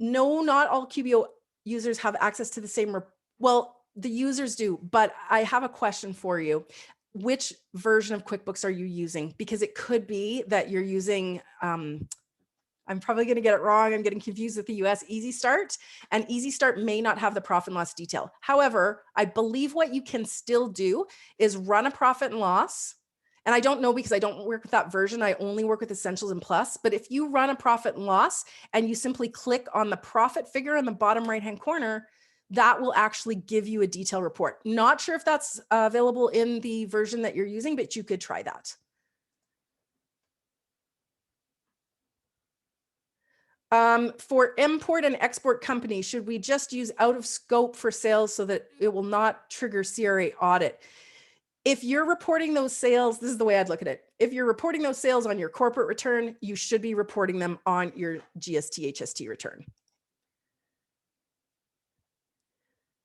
not all QBO users have access to the same, well, the users do, but I have a question for you. Which version of QuickBooks are you using? Because it could be that you're using, I'm probably going to get it wrong. I'm getting confused with the US Easy Start, and Easy Start may not have the profit and loss detail. However, I believe what you can still do is run a profit and loss. And I don't know because I don't work with that version. I only work with Essentials and Plus. But if you run a profit and loss and you simply click on the profit figure in the bottom right-hand corner, that will actually give you a detailed report. Not sure if that's available in the version that you're using, but you could try that. For import and export companies, should we just use out of scope for sales so that it will not trigger CRA audit? If you're reporting those sales, this is the way I'd look at it. If you're reporting those sales on your corporate return, you should be reporting them on your GST HST return.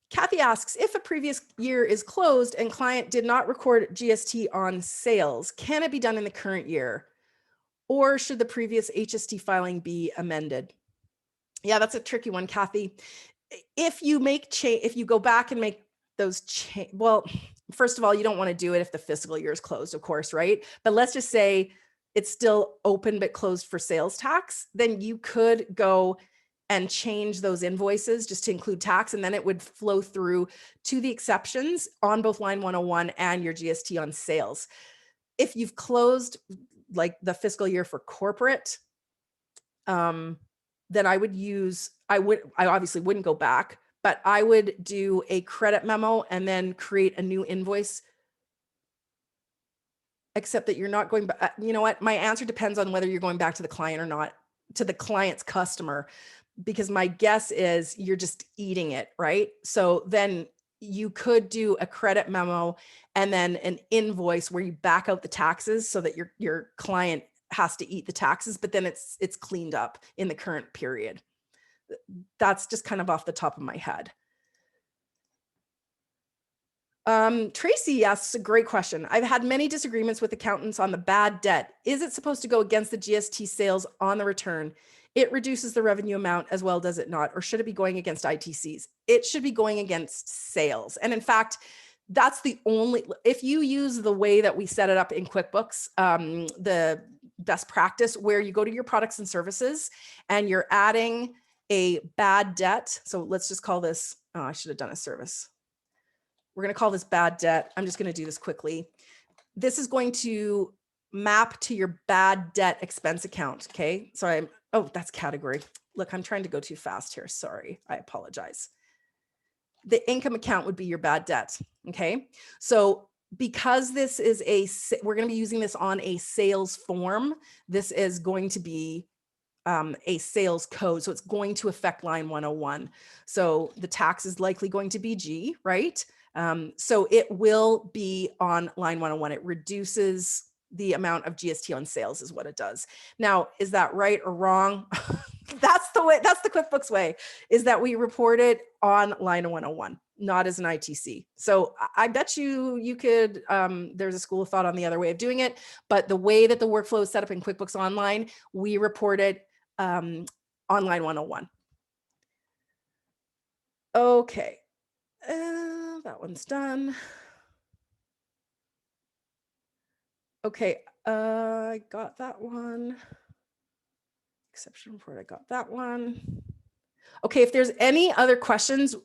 Kathy asks, if a previous year is closed and client did not record GST on sales, can it be done in the current year? Or should the previous HST filing be amended? Yeah, that's a tricky one, Kathy. If you if you go back and make those well, first of all, you don't want to do it if the fiscal year is closed, of course, right? But let's just say it's still open but closed for sales tax, then you could go and change those invoices just to include tax, and then it would flow through to the exceptions on both line 101 and your GST on sales. If you've closed like the fiscal year for corporate, then I would I obviously wouldn't go back, but I would do a credit memo and then create a new invoice. Except that you're not going back. You know what? My answer depends on whether you're going back to the client or not, to the client's customer, because my guess is you're just eating it, right? So then you could do a credit memo and then an invoice where you back out the taxes so that your client has to eat the taxes, but then it's cleaned up in the current period. That's just kind of off the top of my head. Tracy asks a great question. I've had many disagreements with accountants on the bad debt. Is it supposed to go against the GST sales on the return? It reduces the revenue amount as well, does it not? Or should it be going against ITCs? It should be going against sales. And in fact, that's the only, if you use the way that we set it up in QuickBooks, the best practice where you go to your products and services and you're adding a bad debt. So let's just call this, oh, I should have done a service. We're going to call this bad debt. I'm just going to do this quickly. This is going to map to your bad debt expense account. Okay. So oh, that's category. Look, I'm trying to go too fast here. Sorry. I apologize. The income account would be your bad debt. Okay. So because this is we're going to be using this on a sales form. This is going to be a sales code. So it's going to affect line 101. So the tax is likely going to be G, right? So it will be on line 101. It reduces the amount of GST on sales is what it does. Now, is that right or wrong? That's the way, that's the QuickBooks way, is that we report it on line 101, not as an ITC. So I bet you could, there's a school of thought on the other way of doing it, but the way that the workflow is set up in QuickBooks Online, we report it on line 101. Okay. That one's done. Okay, I got that one. Exception report, I got that one. Okay, if there's any other questions,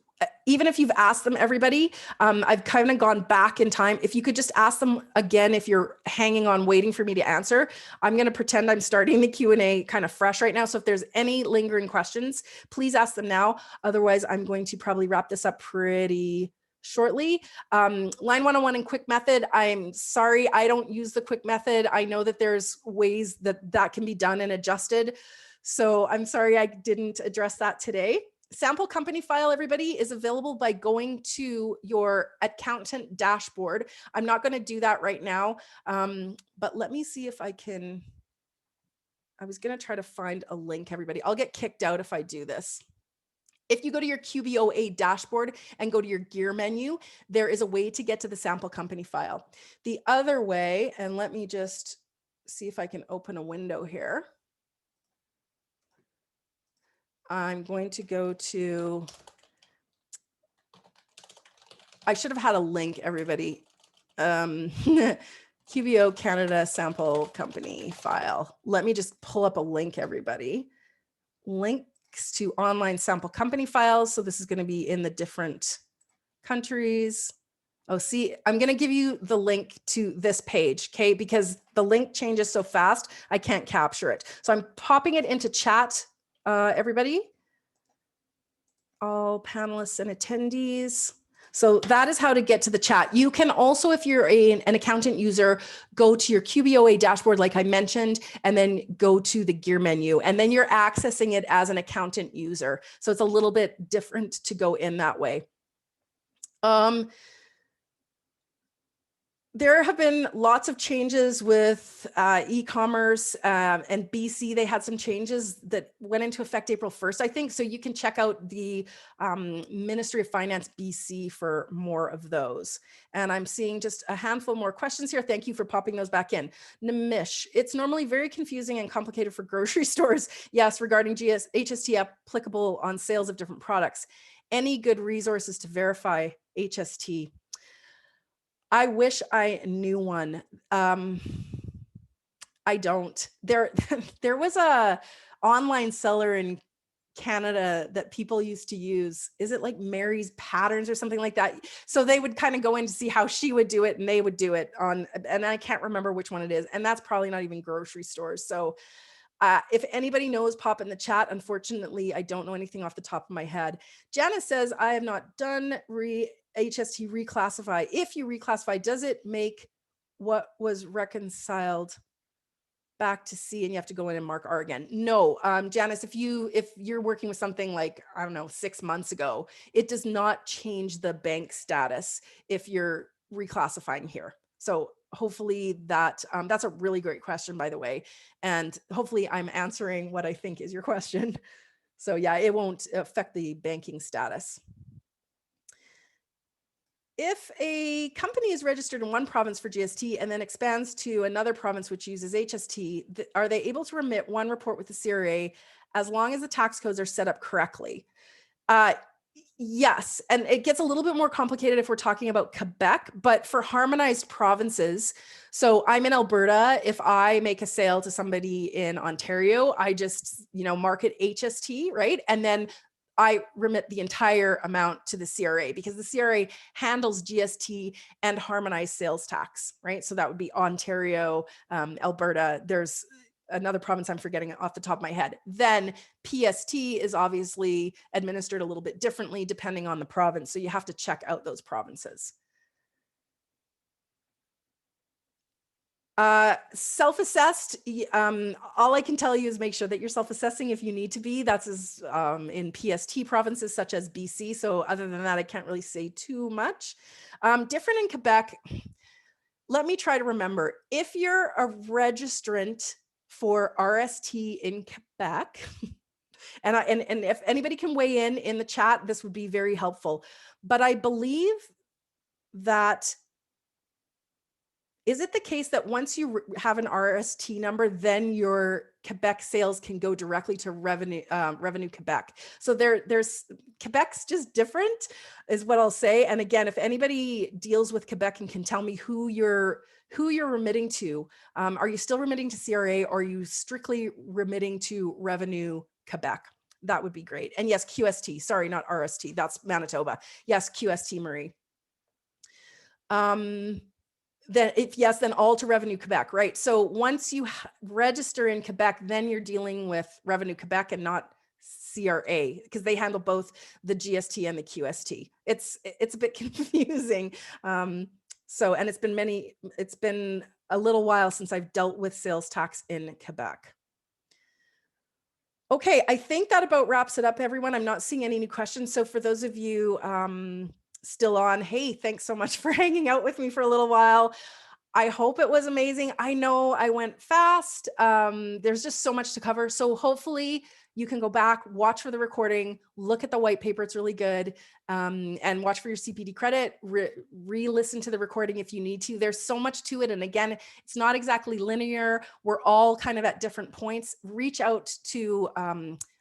even if you've asked them, everybody, I've kind of gone back in time. If you could just ask them again, if you're hanging on waiting for me to answer, I'm going to pretend I'm starting the Q&A kind of fresh right now. So if there's any lingering questions, please ask them now. Otherwise, I'm going to probably wrap this up pretty shortly. Line 101 and quick method. I'm sorry, I don't use the quick method. I know that there's ways that can be done and adjusted. So I'm sorry I didn't address that today. Sample company file, everybody, is available by going to your accountant dashboard. I'm not going to do that right now, but let me see if I can. I was going to try to find a link, everybody. I'll get kicked out if I do this. If you go to your QBOA dashboard and go to your gear menu, there is a way to get to the sample company file. The other way, and let me just see if I can open a window here. I'm going to go to, I should have had a link, everybody. QBO Canada sample company file. Let me just pull up a link, everybody. Links to online sample company files. So this is going to be in the different countries. Oh, see, I'm going to give you the link to this page, okay? Because the link changes so fast, I can't capture it. So I'm popping it into chat, everybody. All panelists and attendees. So that is how to get to the chat. You can also, if you're an accountant user, go to your QBOA dashboard, like I mentioned, and then go to the gear menu, and then you're accessing it as an accountant user. So it's a little bit different to go in that way. There have been lots of changes with e-commerce and BC. They had some changes that went into effect April 1st, I think. So you can check out the Ministry of Finance BC for more of those. And I'm seeing just a handful more questions here. Thank you for popping those back in. Nimish, it's normally very confusing and complicated for grocery stores. Yes, regarding HST applicable on sales of different products. Any good resources to verify HST? I wish I knew one. I don't. There was a online seller in Canada that people used to use. Is it like Mary's Patterns or something like that? So they would kind of go in to see how she would do it, and they would do it on, and I can't remember which one it is. And that's probably not even grocery stores. So if anybody knows, pop in the chat. Unfortunately, I don't know anything off the top of my head. Janice says, I have not done HST reclassify. If you reclassify, does it make what was reconciled back to C and you have to go in and mark R again? No, Janice, if you're working with something like, I don't know, 6 months ago, it does not change the bank status if you're reclassifying here. So hopefully that's a really great question, by the way. And hopefully I'm answering what I think is your question. So yeah, it won't affect the banking status. if a company is registered in one province for GST and then expands to another province which uses HST, are they able to remit one report with the CRA as long as the tax codes are set up correctly? Yes, and it gets a little bit more complicated if we're talking about Quebec, but for harmonized provinces, so I'm in Alberta. If I make a sale to somebody in Ontario, I just, mark it HST, right? And then I remit the entire amount to the CRA because the CRA handles GST and harmonized sales tax, right? So that would be Ontario, Alberta. There's another province I'm forgetting off the top of my head. Then PST is obviously administered a little bit differently depending on the province. So you have to check out those provinces. Self-assessed, all I can tell you is make sure that you're self-assessing if you need to be. That's in PST provinces such as BC. So other than that, I can't really say too much. Different in Quebec. Let me try to remember. If you're a registrant for RST in Quebec, and if anybody can weigh in the chat, this would be very helpful. But I believe that, is it the case that once you have an RST number, then your Quebec sales can go directly to Revenue Quebec? So there's Quebec's just different, is what I'll say. And again, if anybody deals with Quebec and can tell me who you're remitting to, are you still remitting to CRA, or are you strictly remitting to Revenue Quebec? That would be great. And yes, QST, sorry, not RST, that's Manitoba. Yes, QST, Marie. Then if yes, then all to Revenue Quebec, right? So once you register in Quebec, then you're dealing with Revenue Quebec and not CRA, because they handle both the GST and the QST. It's a bit confusing. And it's been a little while since I've dealt with sales tax in Quebec. Okay, I think that about wraps it up, everyone. I'm not seeing any new questions. So for those of you still on, hey, thanks so much for hanging out with me for a little while. I hope it was amazing. I know I went fast. There's just so much to cover. So hopefully you can go back, watch for the recording, look at the white paper. It's really good. And watch for your CPD credit, re-listen to the recording if you need to. There's so much to it. And again, it's not exactly linear. We're all kind of at different points. Reach out to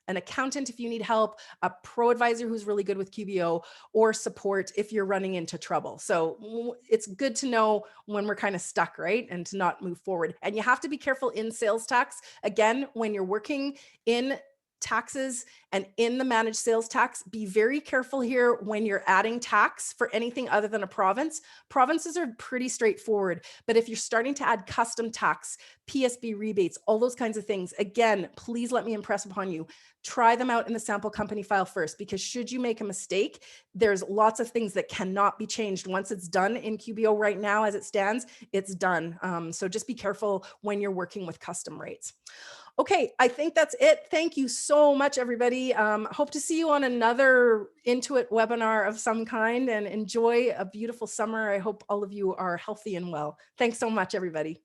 an accountant if you need help, a pro advisor who's really good with QBO, or support if you're running into trouble. So it's good to know when we're kind of stuck, right? And to not move forward. And you have to be careful in sales tax. Again, when you're working in taxes and in the managed sales tax, be very careful here when you're adding tax for anything other than a province. Provinces are pretty straightforward, but if you're starting to add custom tax, PSB rebates, all those kinds of things, again, please let me impress upon you, try them out in the sample company file first, because should you make a mistake, there's lots of things that cannot be changed. Once it's done in QBO right now, as it stands, it's done. So just be careful when you're working with custom rates. Okay, I think that's it. Thank you so much, everybody. Hope to see you on another Intuit webinar of some kind, and enjoy a beautiful summer. I hope all of you are healthy and well. Thanks so much, everybody.